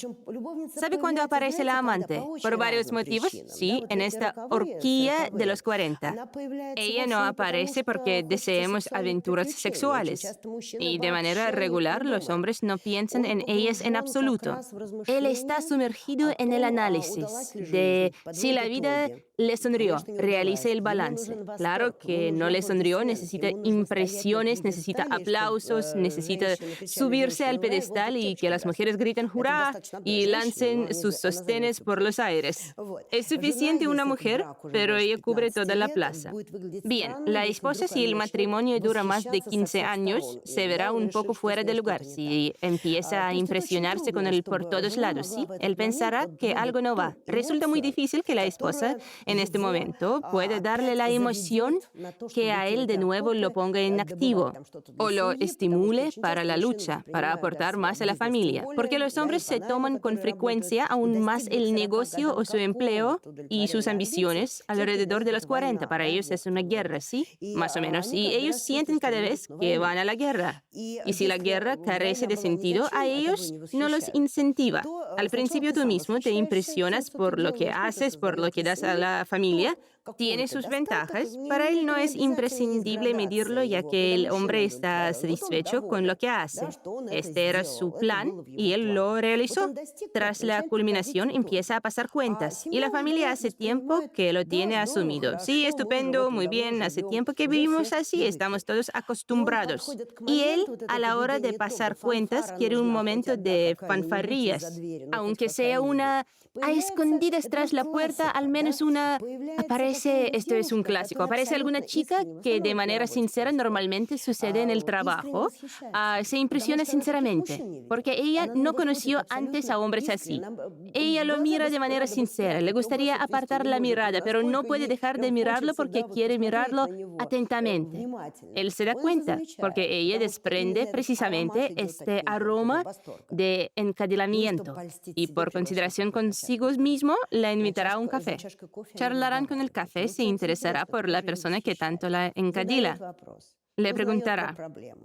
¿sabe cuándo aparece la amante? Por varios motivos, sí, en esta horquilla de los 40. Ella no aparece porque deseemos aventuras sexuales y de manera regular los hombres no piensan en ellas en absoluto. Él está sumergido en el análisis de si la vida le sonrió, realice el balance. Claro que no le sonrió, necesita impresiones, necesita aplausos, necesita subirse al pedestal y que las mujeres griten ¡hurra! Y lancen sus sostenes por los aires. Es suficiente una mujer, pero ella cubre toda la plaza. Bien, la esposa, si el matrimonio dura más de 15 años, se verá un poco fuera de lugar. Si empieza a impresionarse con él por todos lados, ¿sí? Él pensará que algo no va. Resulta muy difícil que la esposa en este momento puede darle la emoción que a él de nuevo lo ponga en activo o lo estimule para la lucha, para aportar más a la familia. Porque los hombres se toman con frecuencia aún más el negocio o su empleo y sus ambiciones alrededor de los 40. Para ellos es una guerra, ¿sí? Más o menos. Y ellos sienten cada vez que van a la guerra. Y si la guerra carece de sentido, a ellos no los incentiva. Al principio tú mismo te impresionas por lo que haces, por lo que das a la familia. Tiene sus ventajas. Para él no es imprescindible medirlo ya que el hombre está satisfecho con lo que hace. Este era su plan y él lo realizó. Tras la culminación empieza a pasar cuentas y la familia hace tiempo que lo tiene asumido. Sí, estupendo, muy bien, hace tiempo que vivimos así, estamos todos acostumbrados. Y él, a la hora de pasar cuentas, quiere un momento de fanfarrías. Aunque sea una a escondidas tras la puerta, al menos una aparece esto es un clásico, aparece alguna chica que de manera sincera normalmente sucede en el trabajo, se impresiona sinceramente, porque ella no conoció antes a hombres así. Ella lo mira de manera sincera, le gustaría apartar la mirada, pero no puede dejar de mirarlo porque quiere mirarlo atentamente. Él se da cuenta, porque ella desprende precisamente este aroma de encadilamiento y por consideración consigo mismo la invitará a un café. Charlarán con el café, se interesará por la persona que tanto la encadila. Le preguntará,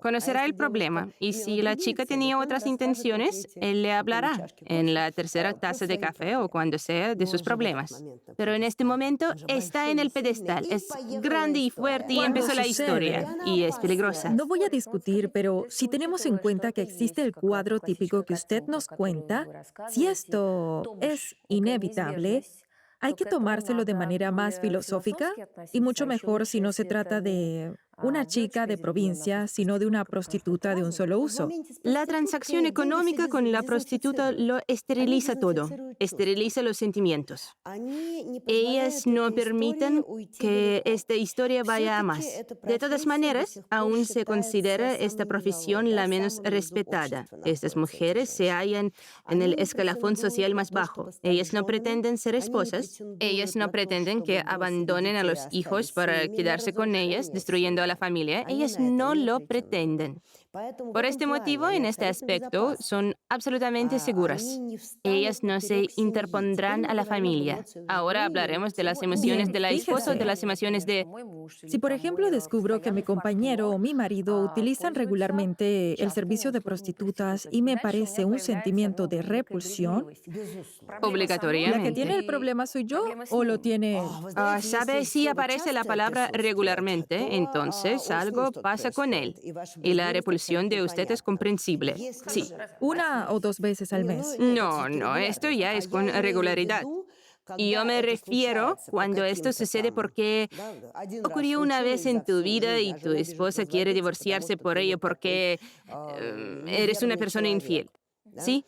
conocerá el problema y si la chica tenía otras intenciones, él le hablará en la tercera taza de café o cuando sea de sus problemas. Pero en este momento está en el pedestal, es grande y fuerte y empezó la historia y es peligrosa. No voy a discutir, pero si tenemos en cuenta que existe el cuadro típico que usted nos cuenta, si esto es inevitable, hay que tomárselo de manera más filosófica y mucho mejor si no se trata de una chica de provincia, sino de una prostituta de un solo uso. La transacción económica con la prostituta lo esteriliza todo, esteriliza los sentimientos. Ellas no permiten que esta historia vaya a más. De todas maneras, aún se considera esta profesión la menos respetada. Estas mujeres se hallan en el escalafón social más bajo. Ellas no pretenden ser esposas, ellas no pretenden que abandonen a los hijos para quedarse con ellas, destruyendo a la familia. Ellas no lo pretenden. Por este motivo, en este aspecto, son absolutamente seguras. Ellas no se interpondrán a la familia. Ahora hablaremos de las emociones de la esposa o de las emociones de... Si, por ejemplo, descubro que mi compañero o mi marido utilizan regularmente el servicio de prostitutas y me parece un sentimiento de repulsión, Obligatoriamente. ¿la que tiene el problema soy yo o lo tiene él? ¿Sabe si aparece la palabra regularmente? Entonces algo pasa con él. Y la repulsión de usted es comprensible. Sí. ¿Una o dos veces al mes? No, esto ya es con regularidad. Y yo me refiero cuando esto sucede porque ocurrió una vez en tu vida y tu esposa quiere divorciarse por ello porque eres una persona infiel. ¿Sí?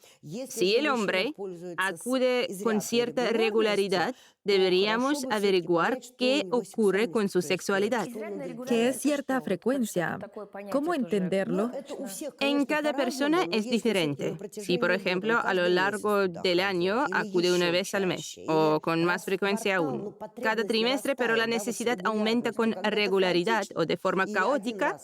Si el hombre acude con cierta regularidad, deberíamos averiguar qué ocurre con su sexualidad. ¿Qué es cierta frecuencia? ¿Cómo entenderlo? En cada persona es diferente. Si, por ejemplo, a lo largo del año acude una vez al mes o con más frecuencia aún, cada trimestre, pero la necesidad aumenta con regularidad o de forma caótica,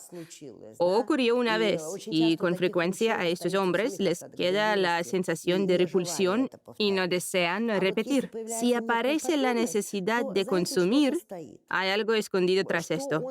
o ocurrió una vez y con frecuencia a estos hombres les queda la sensación de repulsión y no desean repetir. Si aparece la necesidad de consumir, hay algo escondido tras esto.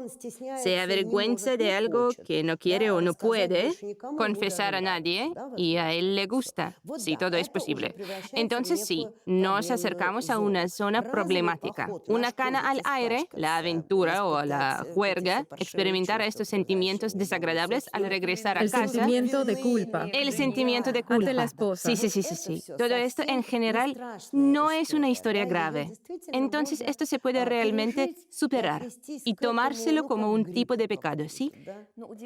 Se avergüenza de algo que no quiere o no puede confesar a nadie y a él le gusta. Sí, todo es posible. Entonces sí, nos acercamos a una zona problemática. Una cana al aire, la aventura o la juerga, experimentar estos sentimientos desagradables al regresar a casa. El sentimiento de culpa. El sentimiento de culpa. Ante la esposa. Sí. Todo esto en general no es una historia grave. Entonces esto se puede realmente superar y tomárselo como un tipo de pecado, ¿sí?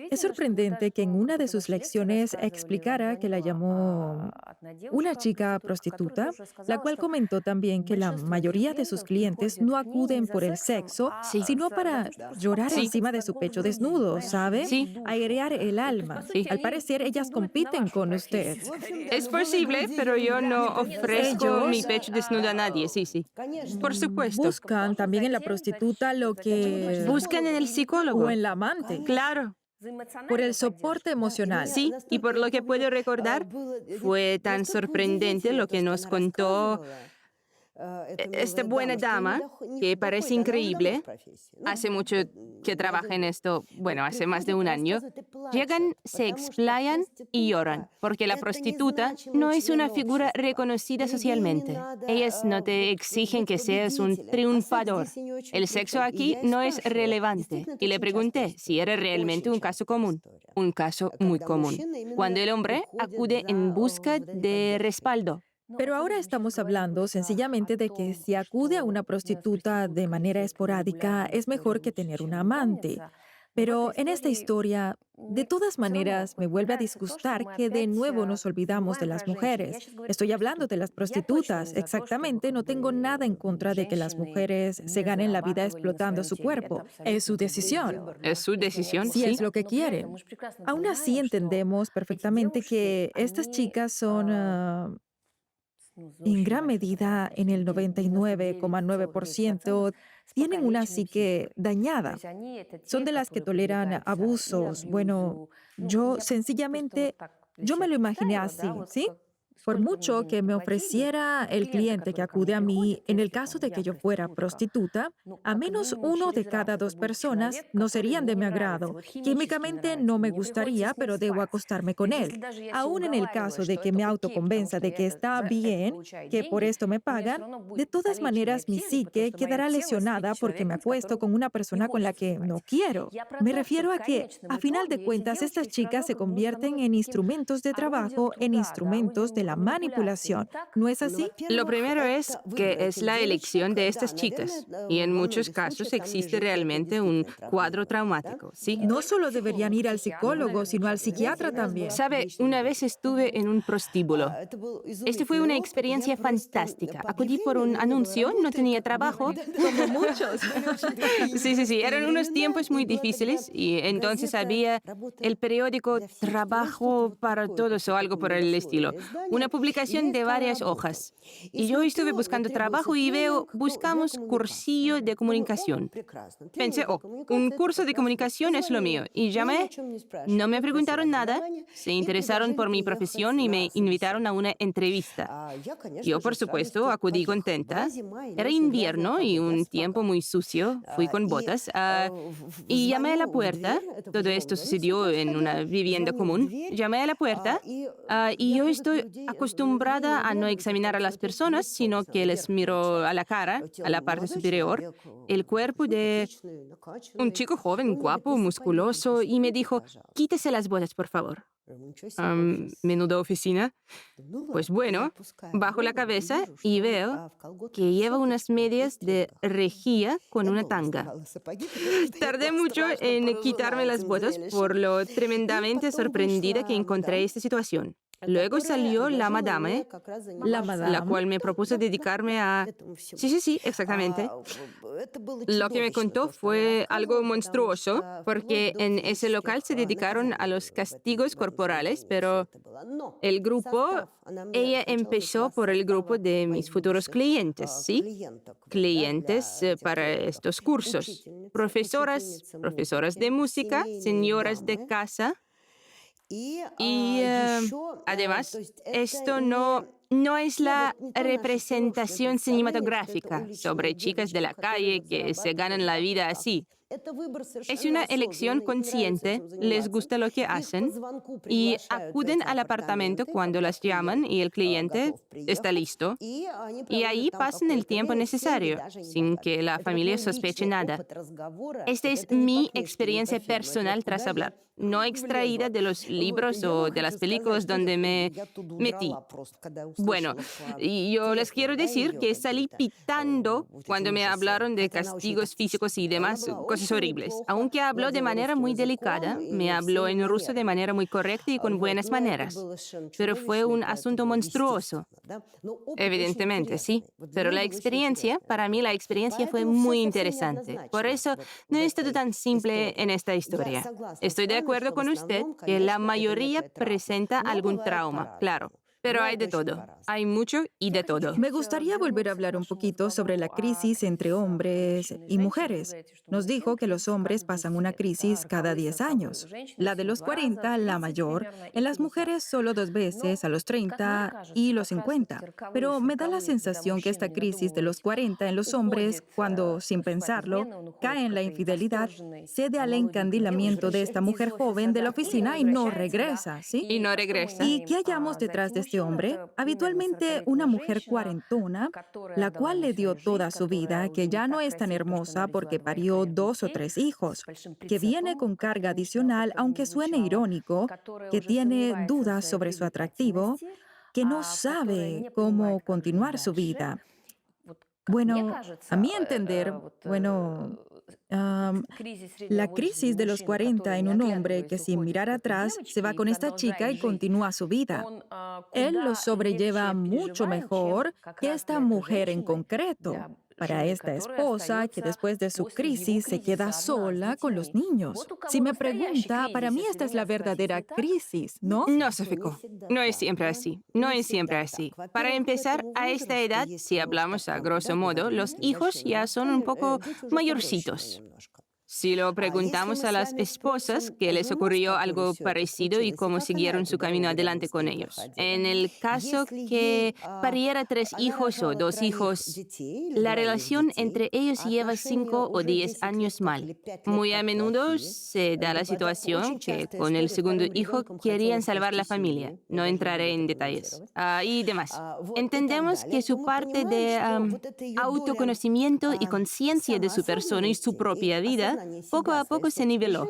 Es sorprendente que en una de sus lecciones explicara que la llamó una chica prostituta, la cual comentó también que la mayoría de sus clientes no acuden por el sexo, Sí. sino para llorar Sí. encima de su pecho desnudo, ¿sabe? Sí. Airear el alma. Sí. Al parecer, ellas compiten con usted. Es posible, pero yo no ofrezco Ellos- mi pecho desnudo a nadie, sí. Por supuesto. Buscan también en la prostituta lo que... Buscan en el psicólogo. o en la amante, Claro, por el soporte emocional. sí. Y por lo que puedo recordar, fue tan sorprendente lo que nos contó esta buena dama, que parece increíble, hace mucho que trabaja en esto, bueno, hace más de un año, llegan, se explayan y lloran, porque la prostituta no es una figura reconocida socialmente. Ellas no te exigen que seas un triunfador. El sexo aquí no es relevante. Y le pregunté si era realmente un caso común, un caso muy común, cuando el hombre acude en busca de respaldo. Pero ahora estamos hablando sencillamente de que si acude a una prostituta de manera esporádica, es mejor que tener una amante. Pero en esta historia, de todas maneras, me vuelve a disgustar que de nuevo nos olvidamos de las mujeres. Estoy hablando de las prostitutas. Exactamente, no tengo nada en contra de que las mujeres se ganen la vida explotando su cuerpo. Es su decisión, Es su decisión, si es sí. lo que quieren. Aún así, entendemos perfectamente que estas chicas son, en gran medida, en el 99,9%, tienen una psique dañada. Son de las que toleran abusos. Bueno, yo sencillamente, yo me lo imaginé así, ¿sí? Por mucho que me ofreciera el cliente que acude a mí, en el caso de que yo fuera prostituta, a menos uno de cada dos personas no serían de mi agrado. Químicamente no me gustaría, pero debo acostarme con él. Aún en el caso de que me autoconvenza de que está bien, que por esto me pagan, de todas maneras mi psique quedará lesionada porque me acuesto con una persona con la que no quiero. Me refiero a que, a final de cuentas, estas chicas se convierten en instrumentos de trabajo, en instrumentos de la manipulación. ¿No es así? Lo primero es que es la elección de estas chicas y en muchos casos existe realmente un cuadro traumático, ¿sí? No solo deberían ir al psicólogo, sino al psiquiatra también. Sabe, una vez estuve en un prostíbulo. Este fue una experiencia fantástica. Acudí por un anuncio, no tenía trabajo. Como muchos. Sí, eran unos tiempos muy difíciles y entonces había el periódico Trabajo para Todos o algo por el estilo. Una publicación de varias hojas. Y yo estuve buscando trabajo y veo, buscamos cursillo de comunicación. Pensé, oh, un curso de comunicación es lo mío. Y llamé, no me preguntaron nada, se interesaron por mi profesión y me invitaron a una entrevista. Yo, por supuesto, acudí contenta. Era invierno y un tiempo muy sucio. Fui con botas y llamé a la puerta. Todo esto sucedió en una vivienda común. Llamé a la puerta y yo estoy acostumbrada a no examinar a las personas, sino que les miro a la cara, a la parte superior, el cuerpo de un chico joven, guapo, musculoso, y me dijo, quítese las botas, por favor. Menuda oficina. Pues bueno, bajo la cabeza y veo que lleva unas medias de rejilla con una tanga. Tardé mucho en quitarme las botas por lo tremendamente sorprendida que encontré esta situación. Luego salió la madame, la cual me propuso dedicarme a... Sí, exactamente. Lo que me contó fue algo monstruoso, porque en ese local se dedicaron a los castigos corporales, pero el grupo, ella empezó por el grupo de mis futuros clientes, ¿sí? Clientes para estos cursos. Profesoras de música, señoras de casa. Y además, esto no es la representación cinematográfica sobre chicas de la calle que se ganan la vida así. Es una elección consciente, les gusta lo que hacen y acuden al apartamento cuando las llaman y el cliente está listo. Y ahí pasan el tiempo necesario, sin que la familia sospeche nada. Esta es mi experiencia personal tras hablar, no extraída de los libros o de las películas donde me metí. Bueno, y yo les quiero decir que salí pitando cuando me hablaron de castigos físicos y demás, cosas horribles. Aunque habló de manera muy delicada, me habló en ruso de manera muy correcta y con buenas maneras. Pero fue un asunto monstruoso. Evidentemente, sí. Pero la experiencia, para mí la experiencia fue muy interesante. Por eso no es todo tan simple en esta historia. Estoy de acuerdo con usted que la mayoría presenta algún trauma, claro. Pero hay de todo. Hay mucho y de todo. Me gustaría volver a hablar un poquito sobre la crisis entre hombres y mujeres. Nos dijo que los hombres pasan una crisis cada 10 años. La de los 40, la mayor. En las mujeres solo 2 veces, a los 30 y los 50. Pero me da la sensación que esta crisis de los 40 en los hombres, cuando, sin pensarlo, cae en la infidelidad, cede al encandilamiento de esta mujer joven de la oficina y no regresa, ¿sí? Y no regresa. ¿Y qué hallamos detrás de este hombre? Habitualmente una mujer cuarentona, la cual le dio toda su vida, que ya no es tan hermosa porque parió 2 o 3 hijos, que viene con carga adicional, aunque suene irónico, que tiene dudas sobre su atractivo, que no sabe cómo continuar su vida. Bueno, a mi entender, La crisis de los 40 en un hombre que sin mirar atrás se va con esta chica y continúa su vida. Él lo sobrelleva mucho mejor que esta mujer en concreto. Para esta esposa que después de su crisis se queda sola con los niños. Si me pregunta, para mí esta es la verdadera crisis, ¿no? No, Sofiko, no es siempre así. No es siempre así. Para empezar, a esta edad, si hablamos a grosso modo, los hijos ya son un poco mayorcitos. Si lo preguntamos a las esposas, que les ocurrió algo parecido y cómo siguieron su camino adelante con ellos. En el caso que pariera 3 hijos o 2 hijos, la relación entre ellos lleva 5 o 10 años mal. Muy a menudo se da la situación que con el segundo hijo querían salvar la familia. No entraré en detalles. Y demás. Entendemos que su parte de autoconocimiento y conciencia de su persona y su propia vida poco a poco se niveló.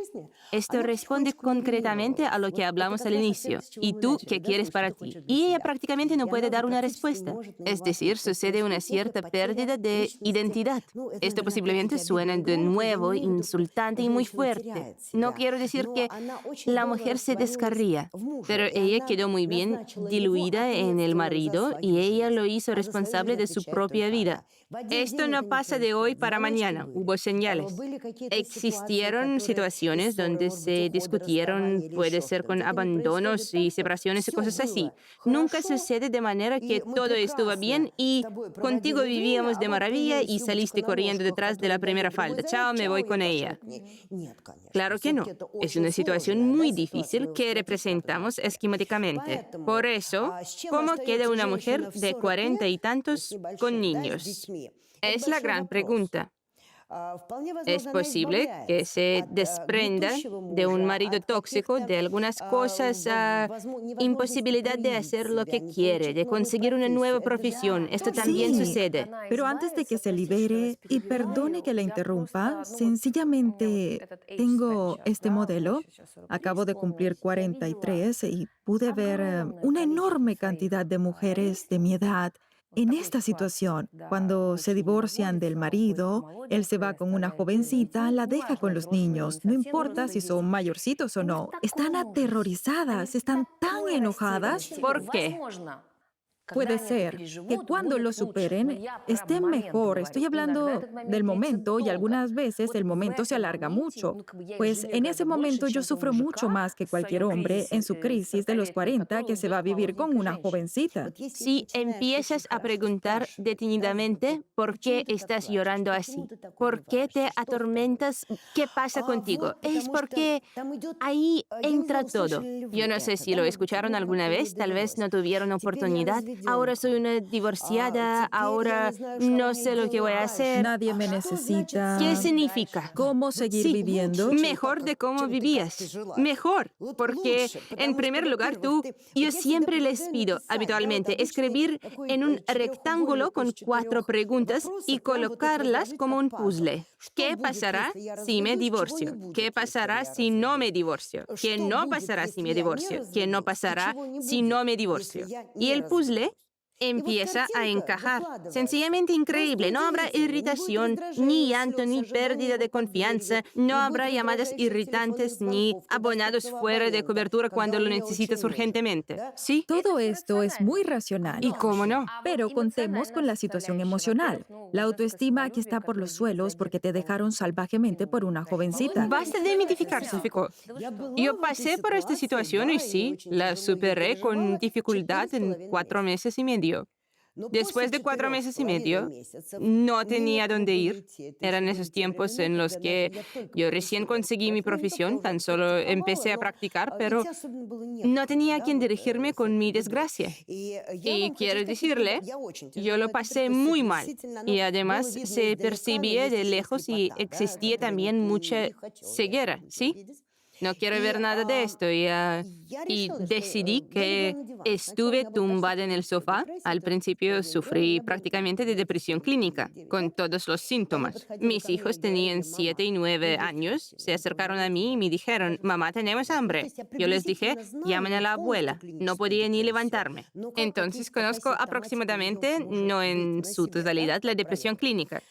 Esto responde concretamente a lo que hablamos al inicio. ¿Y tú qué quieres para ti? Y ella prácticamente no puede dar una respuesta. Es decir, sucede una cierta pérdida de identidad. Esto posiblemente suena de nuevo insultante y muy fuerte. No quiero decir que la mujer se descarría, pero ella quedó muy bien diluida en el marido y ella lo hizo responsable de su propia vida. Esto no pasa de hoy para mañana. Hubo señales. Existieron situaciones donde se discutieron, puede ser con abandonos y separaciones y cosas así. Nunca sucede de manera que todo estuvo bien y contigo vivíamos de maravilla y saliste corriendo detrás de la primera falda. Chao, me voy con ella. Claro que no. Es una situación muy difícil que representamos esquemáticamente. Por eso, ¿cómo queda una mujer de 40 y tantos con niños? Es la gran pregunta. Es posible que se desprenda de un marido tóxico, de algunas cosas, imposibilidad de hacer lo que quiere, de conseguir una nueva profesión. Esto también sucede. Pero antes de que se libere, y perdone que la interrumpa, sencillamente tengo este modelo. Acabo de cumplir 43 y pude ver una enorme cantidad de mujeres de mi edad en esta situación. Cuando se divorcian del marido, él se va con una jovencita, la deja con los niños, no importa si son mayorcitos o no. Están aterrorizadas, están tan enojadas. ¿Por qué? Puede ser que cuando lo superen estén mejor. Estoy hablando del momento y algunas veces el momento se alarga mucho. Pues en ese momento yo sufro mucho más que cualquier hombre en su crisis de los 40 que se va a vivir con una jovencita. Si empiezas a preguntar detenidamente por qué estás llorando así, por qué te atormentas, qué pasa contigo, es porque ahí entra todo. Yo no sé si lo escucharon alguna vez, tal vez no tuvieron oportunidad. Ahora soy una divorciada, ahora no sé lo que voy a hacer. Nadie me necesita. ¿Qué significa? ¿Cómo seguir viviendo? Mejor de cómo vivías. Mejor, porque en primer lugar yo siempre les pido habitualmente escribir en un rectángulo con 4 preguntas y colocarlas como un puzzle. ¿Qué pasará si me divorcio? ¿Qué pasará si no me divorcio? ¿Qué no pasará si me divorcio? ¿Qué no pasará si no me divorcio? Y el puzzle empieza a encajar. Sencillamente increíble. No habrá irritación, ni llanto, ni pérdida de confianza. No habrá llamadas irritantes, ni abonados fuera de cobertura cuando lo necesitas urgentemente. ¿Sí? Todo esto es muy racional. ¿Y cómo no? Pero contemos con la situación emocional. La autoestima que está por los suelos porque te dejaron salvajemente por una jovencita. Basta de mitificar, Sofiko. Yo pasé por esta situación y sí, la superé con dificultad en 4 meses y medio. Después de 4 meses y medio, no tenía dónde ir. Eran esos tiempos en los que yo recién conseguí mi profesión, tan solo empecé a practicar, pero no tenía a quien dirigirme con mi desgracia. Y quiero decirle, yo lo pasé muy mal. Y además se percibía de lejos y existía también mucha ceguera, ¿sí? No quiero ver nada de esto y decidí que estuve tumbada en el sofá. Al principio sufrí prácticamente de depresión clínica, con todos los síntomas. Mis hijos tenían 7 y 9 años, se acercaron a mí y me dijeron, mamá, tenemos hambre. Yo les dije, llamen a la abuela. No podía ni levantarme. Entonces conozco aproximadamente, no en su totalidad, la depresión clínica.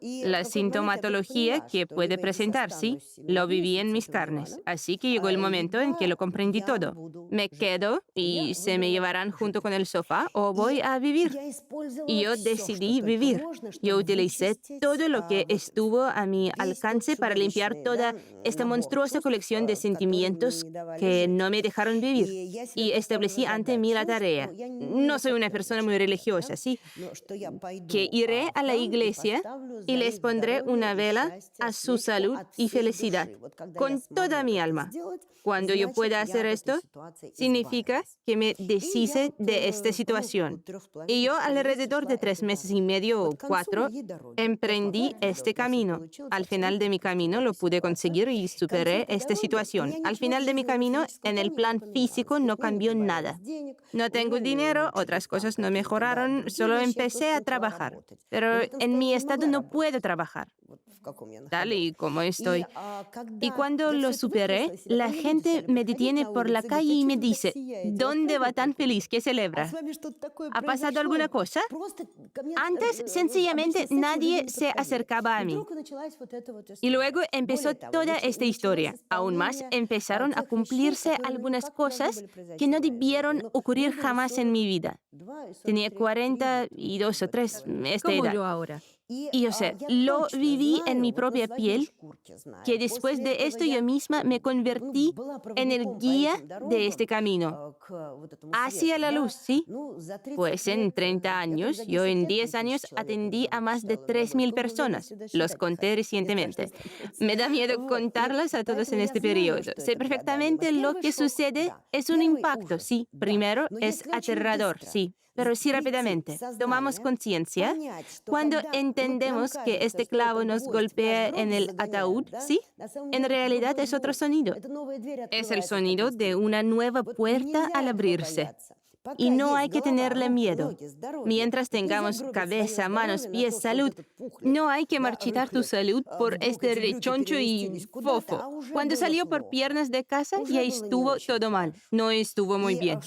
La sintomatología que puede presentar, sí, lo viví en mis carnes. Así que llegó el momento en que lo comprendí todo. Me quedo y se me llevarán junto con el sofá o voy a vivir. Y yo decidí vivir. Yo utilicé todo lo que estuvo a mi alcance para limpiar toda esta monstruosa colección de sentimientos que no me dejaron vivir. Y establecí ante mí la tarea. No soy una persona muy religiosa, sí, que iré a la iglesia y les pondré una vela a su salud y felicidad, con toda mi alma. Cuando yo pueda hacer esto, significa que me deshice de esta situación. Y yo, alrededor de 3 meses y medio o 4, emprendí este camino. Al final de mi camino lo pude conseguir y superé esta situación. Al final de mi camino, en el plan físico, no cambió nada. No tengo dinero, otras cosas no mejoraron, solo empecé a trabajar. Pero en mi estado no puedo trabajar, tal y como estoy. Y cuando lo superé, la gente me detiene por la calle y me dice, ¿dónde va tan feliz que celebra? ¿Ha pasado alguna cosa? Antes, sencillamente, nadie se acercaba a mí. Y luego empezó toda esta historia. Aún más, empezaron a cumplirse algunas cosas que no debieron ocurrir jamás en mi vida. Tenía 42 o 3, esta Como edad. yo ahora. Y yo sé, lo viví en mi propia piel, que después de esto yo misma me convertí en el guía de este camino, hacia la luz, ¿sí? Pues en 30 años, yo en 10 años atendí a más de 3.000 personas. Los conté recientemente. Me da miedo contarlas a todos en este periodo. Sé perfectamente lo que sucede. Es un impacto, sí. Primero es aterrador, sí. Pero sí rápidamente, tomamos conciencia cuando entendemos que este clavo nos golpea en el ataúd, ¿sí? En realidad es otro sonido. Es el sonido de una nueva puerta al abrirse. Y no hay que tenerle miedo. Mientras tengamos cabeza, manos, pies, salud, no hay que marchitar tu salud por este rechoncho y fofo. Cuando salió por piernas de casa, ya estuvo todo mal. No estuvo muy bien.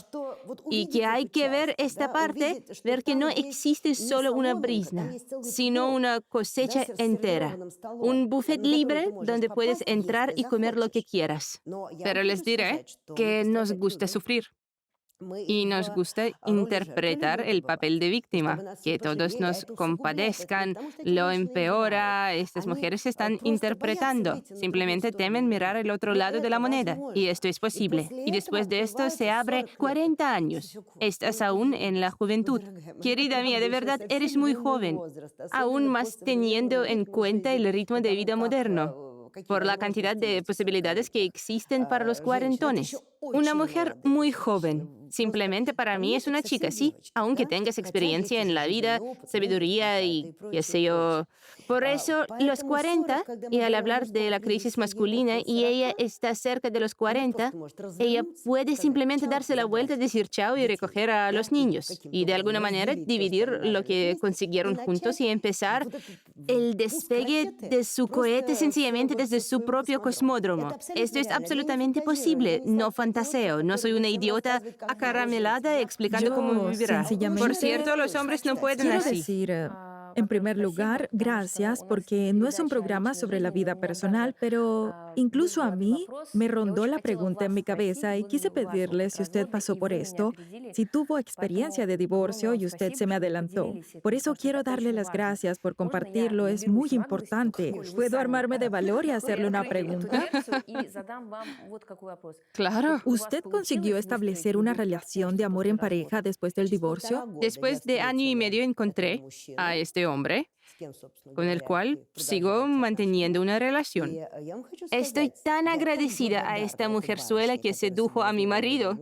Y que hay que ver esta parte, ver que no existe solo una brizna, sino una cosecha entera. Un buffet libre donde puedes entrar y comer lo que quieras. Pero les diré que nos gusta sufrir. Y nos gusta interpretar el papel de víctima, que todos nos compadezcan, lo empeora, estas mujeres se están interpretando, simplemente temen mirar el otro lado de la moneda, y esto es posible. Y después de esto se abre 40 años, estás aún en la juventud. Querida mía, de verdad eres muy joven, aún más teniendo en cuenta el ritmo de vida moderno, por la cantidad de posibilidades que existen para los cuarentones. Una mujer muy joven. Simplemente para mí es una chica, sí, aunque tengas experiencia en la vida, sabiduría y qué sé yo. Por eso, los 40, y al hablar de la crisis masculina, y ella está cerca de los 40, ella puede simplemente darse la vuelta, decir chao y recoger a los niños. Y de alguna manera dividir lo que consiguieron juntos y empezar el despegue de su cohete sencillamente desde su propio cosmódromo. Esto es absolutamente posible, no fantaseo, no soy una idiota acaramelada explicando cómo vivirá. Por cierto, los hombres no pueden Quiero así. decir, en primer lugar, gracias, porque no es un programa sobre la vida personal, pero incluso a mí me rondó la pregunta en mi cabeza y quise pedirle si usted pasó por esto, si tuvo experiencia de divorcio y usted se me adelantó. Por eso quiero darle las gracias por compartirlo, es muy importante. ¿Puedo armarme de valor y hacerle una pregunta? Claro. ¿Usted consiguió establecer una relación de amor en pareja después del divorcio? Después de año y medio encontré a este hombre con el cual sigo manteniendo una relación. Estoy tan agradecida a esta mujerzuela que sedujo a mi marido.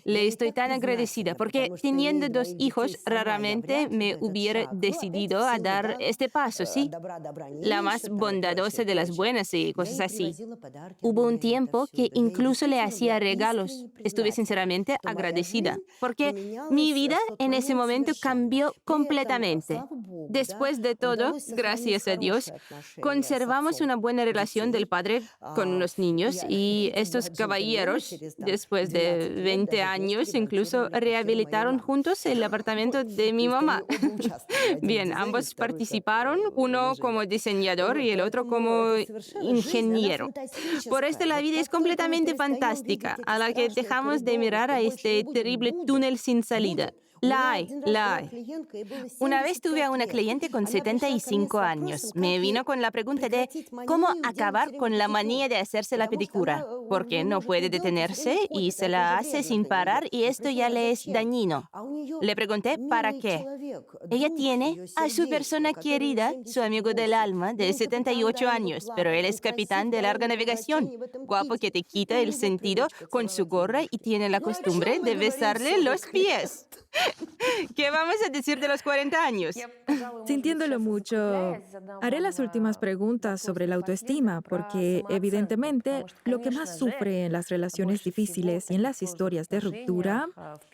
Le estoy tan agradecida porque teniendo 2 hijos, raramente me hubiera decidido a dar este paso, ¿sí? La más bondadosa de las buenas y cosas así. Hubo un tiempo que incluso le hacía regalos. Estuve sinceramente agradecida porque mi vida en ese momento cambió completamente. Después de todo, gracias a Dios, conservamos una buena relación del padre con los niños y estos caballeros, después de 20 años, incluso rehabilitaron juntos el apartamento de mi mamá. Bien, ambos participaron, uno como diseñador y el otro como ingeniero. Por esto la vida es completamente fantástica, a la que dejamos de mirar a este terrible túnel sin salida. La hay. Una vez tuve a una cliente con 75 años. Me vino con la pregunta de cómo acabar con la manía de hacerse la pedicura, porque no puede detenerse y se la hace sin parar y esto ya le es dañino. Le pregunté ¿para qué? Ella tiene a su persona querida, su amigo del alma, de 78 años, pero él es capitán de larga navegación, guapo que te quita el sentido con su gorra y tiene la costumbre de besarle los pies. ¿Qué vamos a decir de los 40 años? Sintiéndolo mucho, haré las últimas preguntas sobre la autoestima, porque evidentemente lo que más sufre en las relaciones difíciles y en las historias de ruptura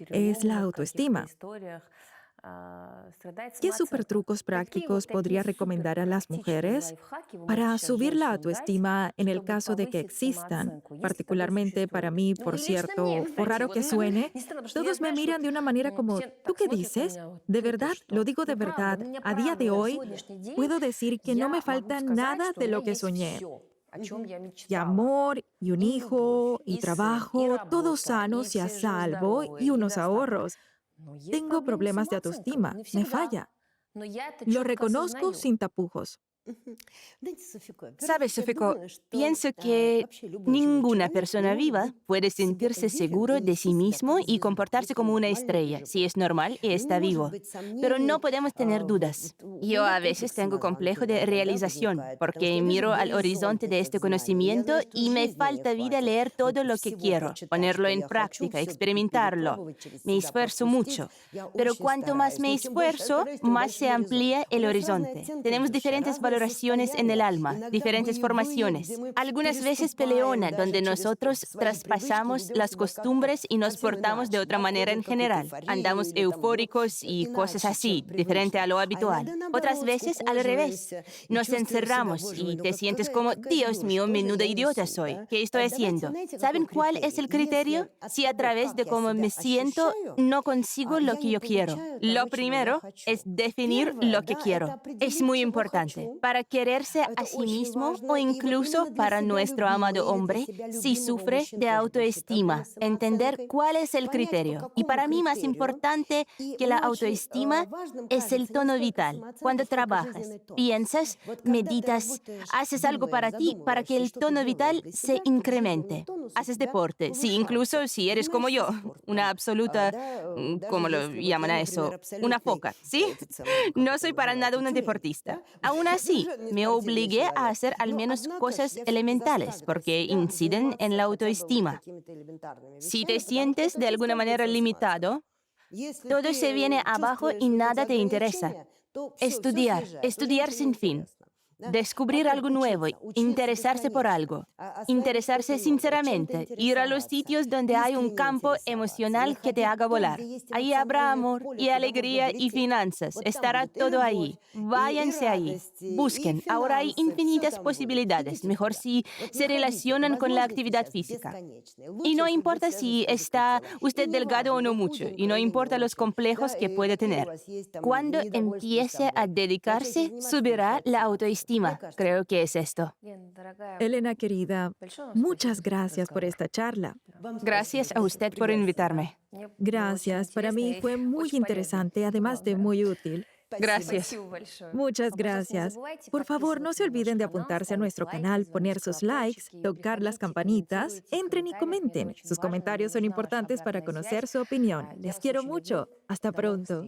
es la autoestima. ¿Qué supertrucos prácticos podría recomendar a las mujeres para subir la autoestima en el caso de que existan? Particularmente para mí, por cierto, por raro que suene, todos me miran de una manera como, ¿tú qué dices? ¿De verdad? Lo digo de verdad. A día de hoy, puedo decir que no me falta nada de lo que soñé. Y amor, y un hijo, y trabajo, todos sanos y a salvo, y unos ahorros. Tengo problemas de autoestima, me falla. Lo reconozco sin tapujos. Sabes, Sofiko, pienso que ninguna persona viva puede sentirse seguro de sí mismo y comportarse como una estrella, si es normal y está vivo. Pero no podemos tener dudas. Yo a veces tengo complejo de realización, porque miro al horizonte de este conocimiento y me falta vida leer todo lo que quiero, ponerlo en práctica, experimentarlo. Me esfuerzo mucho, pero cuanto más me esfuerzo, más se amplía el horizonte. Tenemos diferentes valoraciones en el alma, diferentes formaciones. Algunas veces peleona, donde nosotros traspasamos las costumbres y nos portamos de otra manera en general. Andamos eufóricos y cosas así, diferente a lo habitual. Otras veces al revés. Nos encerramos y te sientes como, Dios mío, menuda idiota soy. ¿Qué estoy haciendo? ¿Saben cuál es el criterio? Si a través de cómo me siento no consigo lo que yo quiero. Lo primero es definir lo que quiero. Es muy importante. Para quererse a sí mismo o incluso para nuestro amado hombre si sufre de autoestima. Entender cuál es el criterio. Y para mí más importante que la autoestima es el tono vital. Cuando trabajas, piensas, meditas, haces algo para ti para que el tono vital se incremente. Haces deporte, sí, incluso si eres como yo, una absoluta, ¿cómo lo llaman a eso? Una foca, ¿sí? No soy para nada una deportista. Aún así, me obligué a hacer al menos cosas elementales porque inciden en la autoestima. Si te sientes de alguna manera limitado, todo se viene abajo y nada te interesa. Estudiar sin fin. Descubrir algo nuevo, interesarse por algo, interesarse sinceramente, ir a los sitios donde hay un campo emocional que te haga volar. Ahí habrá amor y alegría y finanzas, estará todo ahí. Váyanse ahí, busquen. Ahora hay infinitas posibilidades, mejor si se relacionan con la actividad física. Y no importa si está usted delgado o no mucho, y no importa los complejos que puede tener. Cuando empiece a dedicarse, subirá la autoestima. Creo que es esto. Elena, querida, muchas gracias por esta charla. Gracias a usted por invitarme. Gracias, para mí fue muy interesante, además de muy útil. Gracias. Muchas gracias. Por favor, no se olviden de apuntarse a nuestro canal, poner sus likes, tocar las campanitas, entren y comenten. Sus comentarios son importantes para conocer su opinión. Les quiero mucho. Hasta pronto.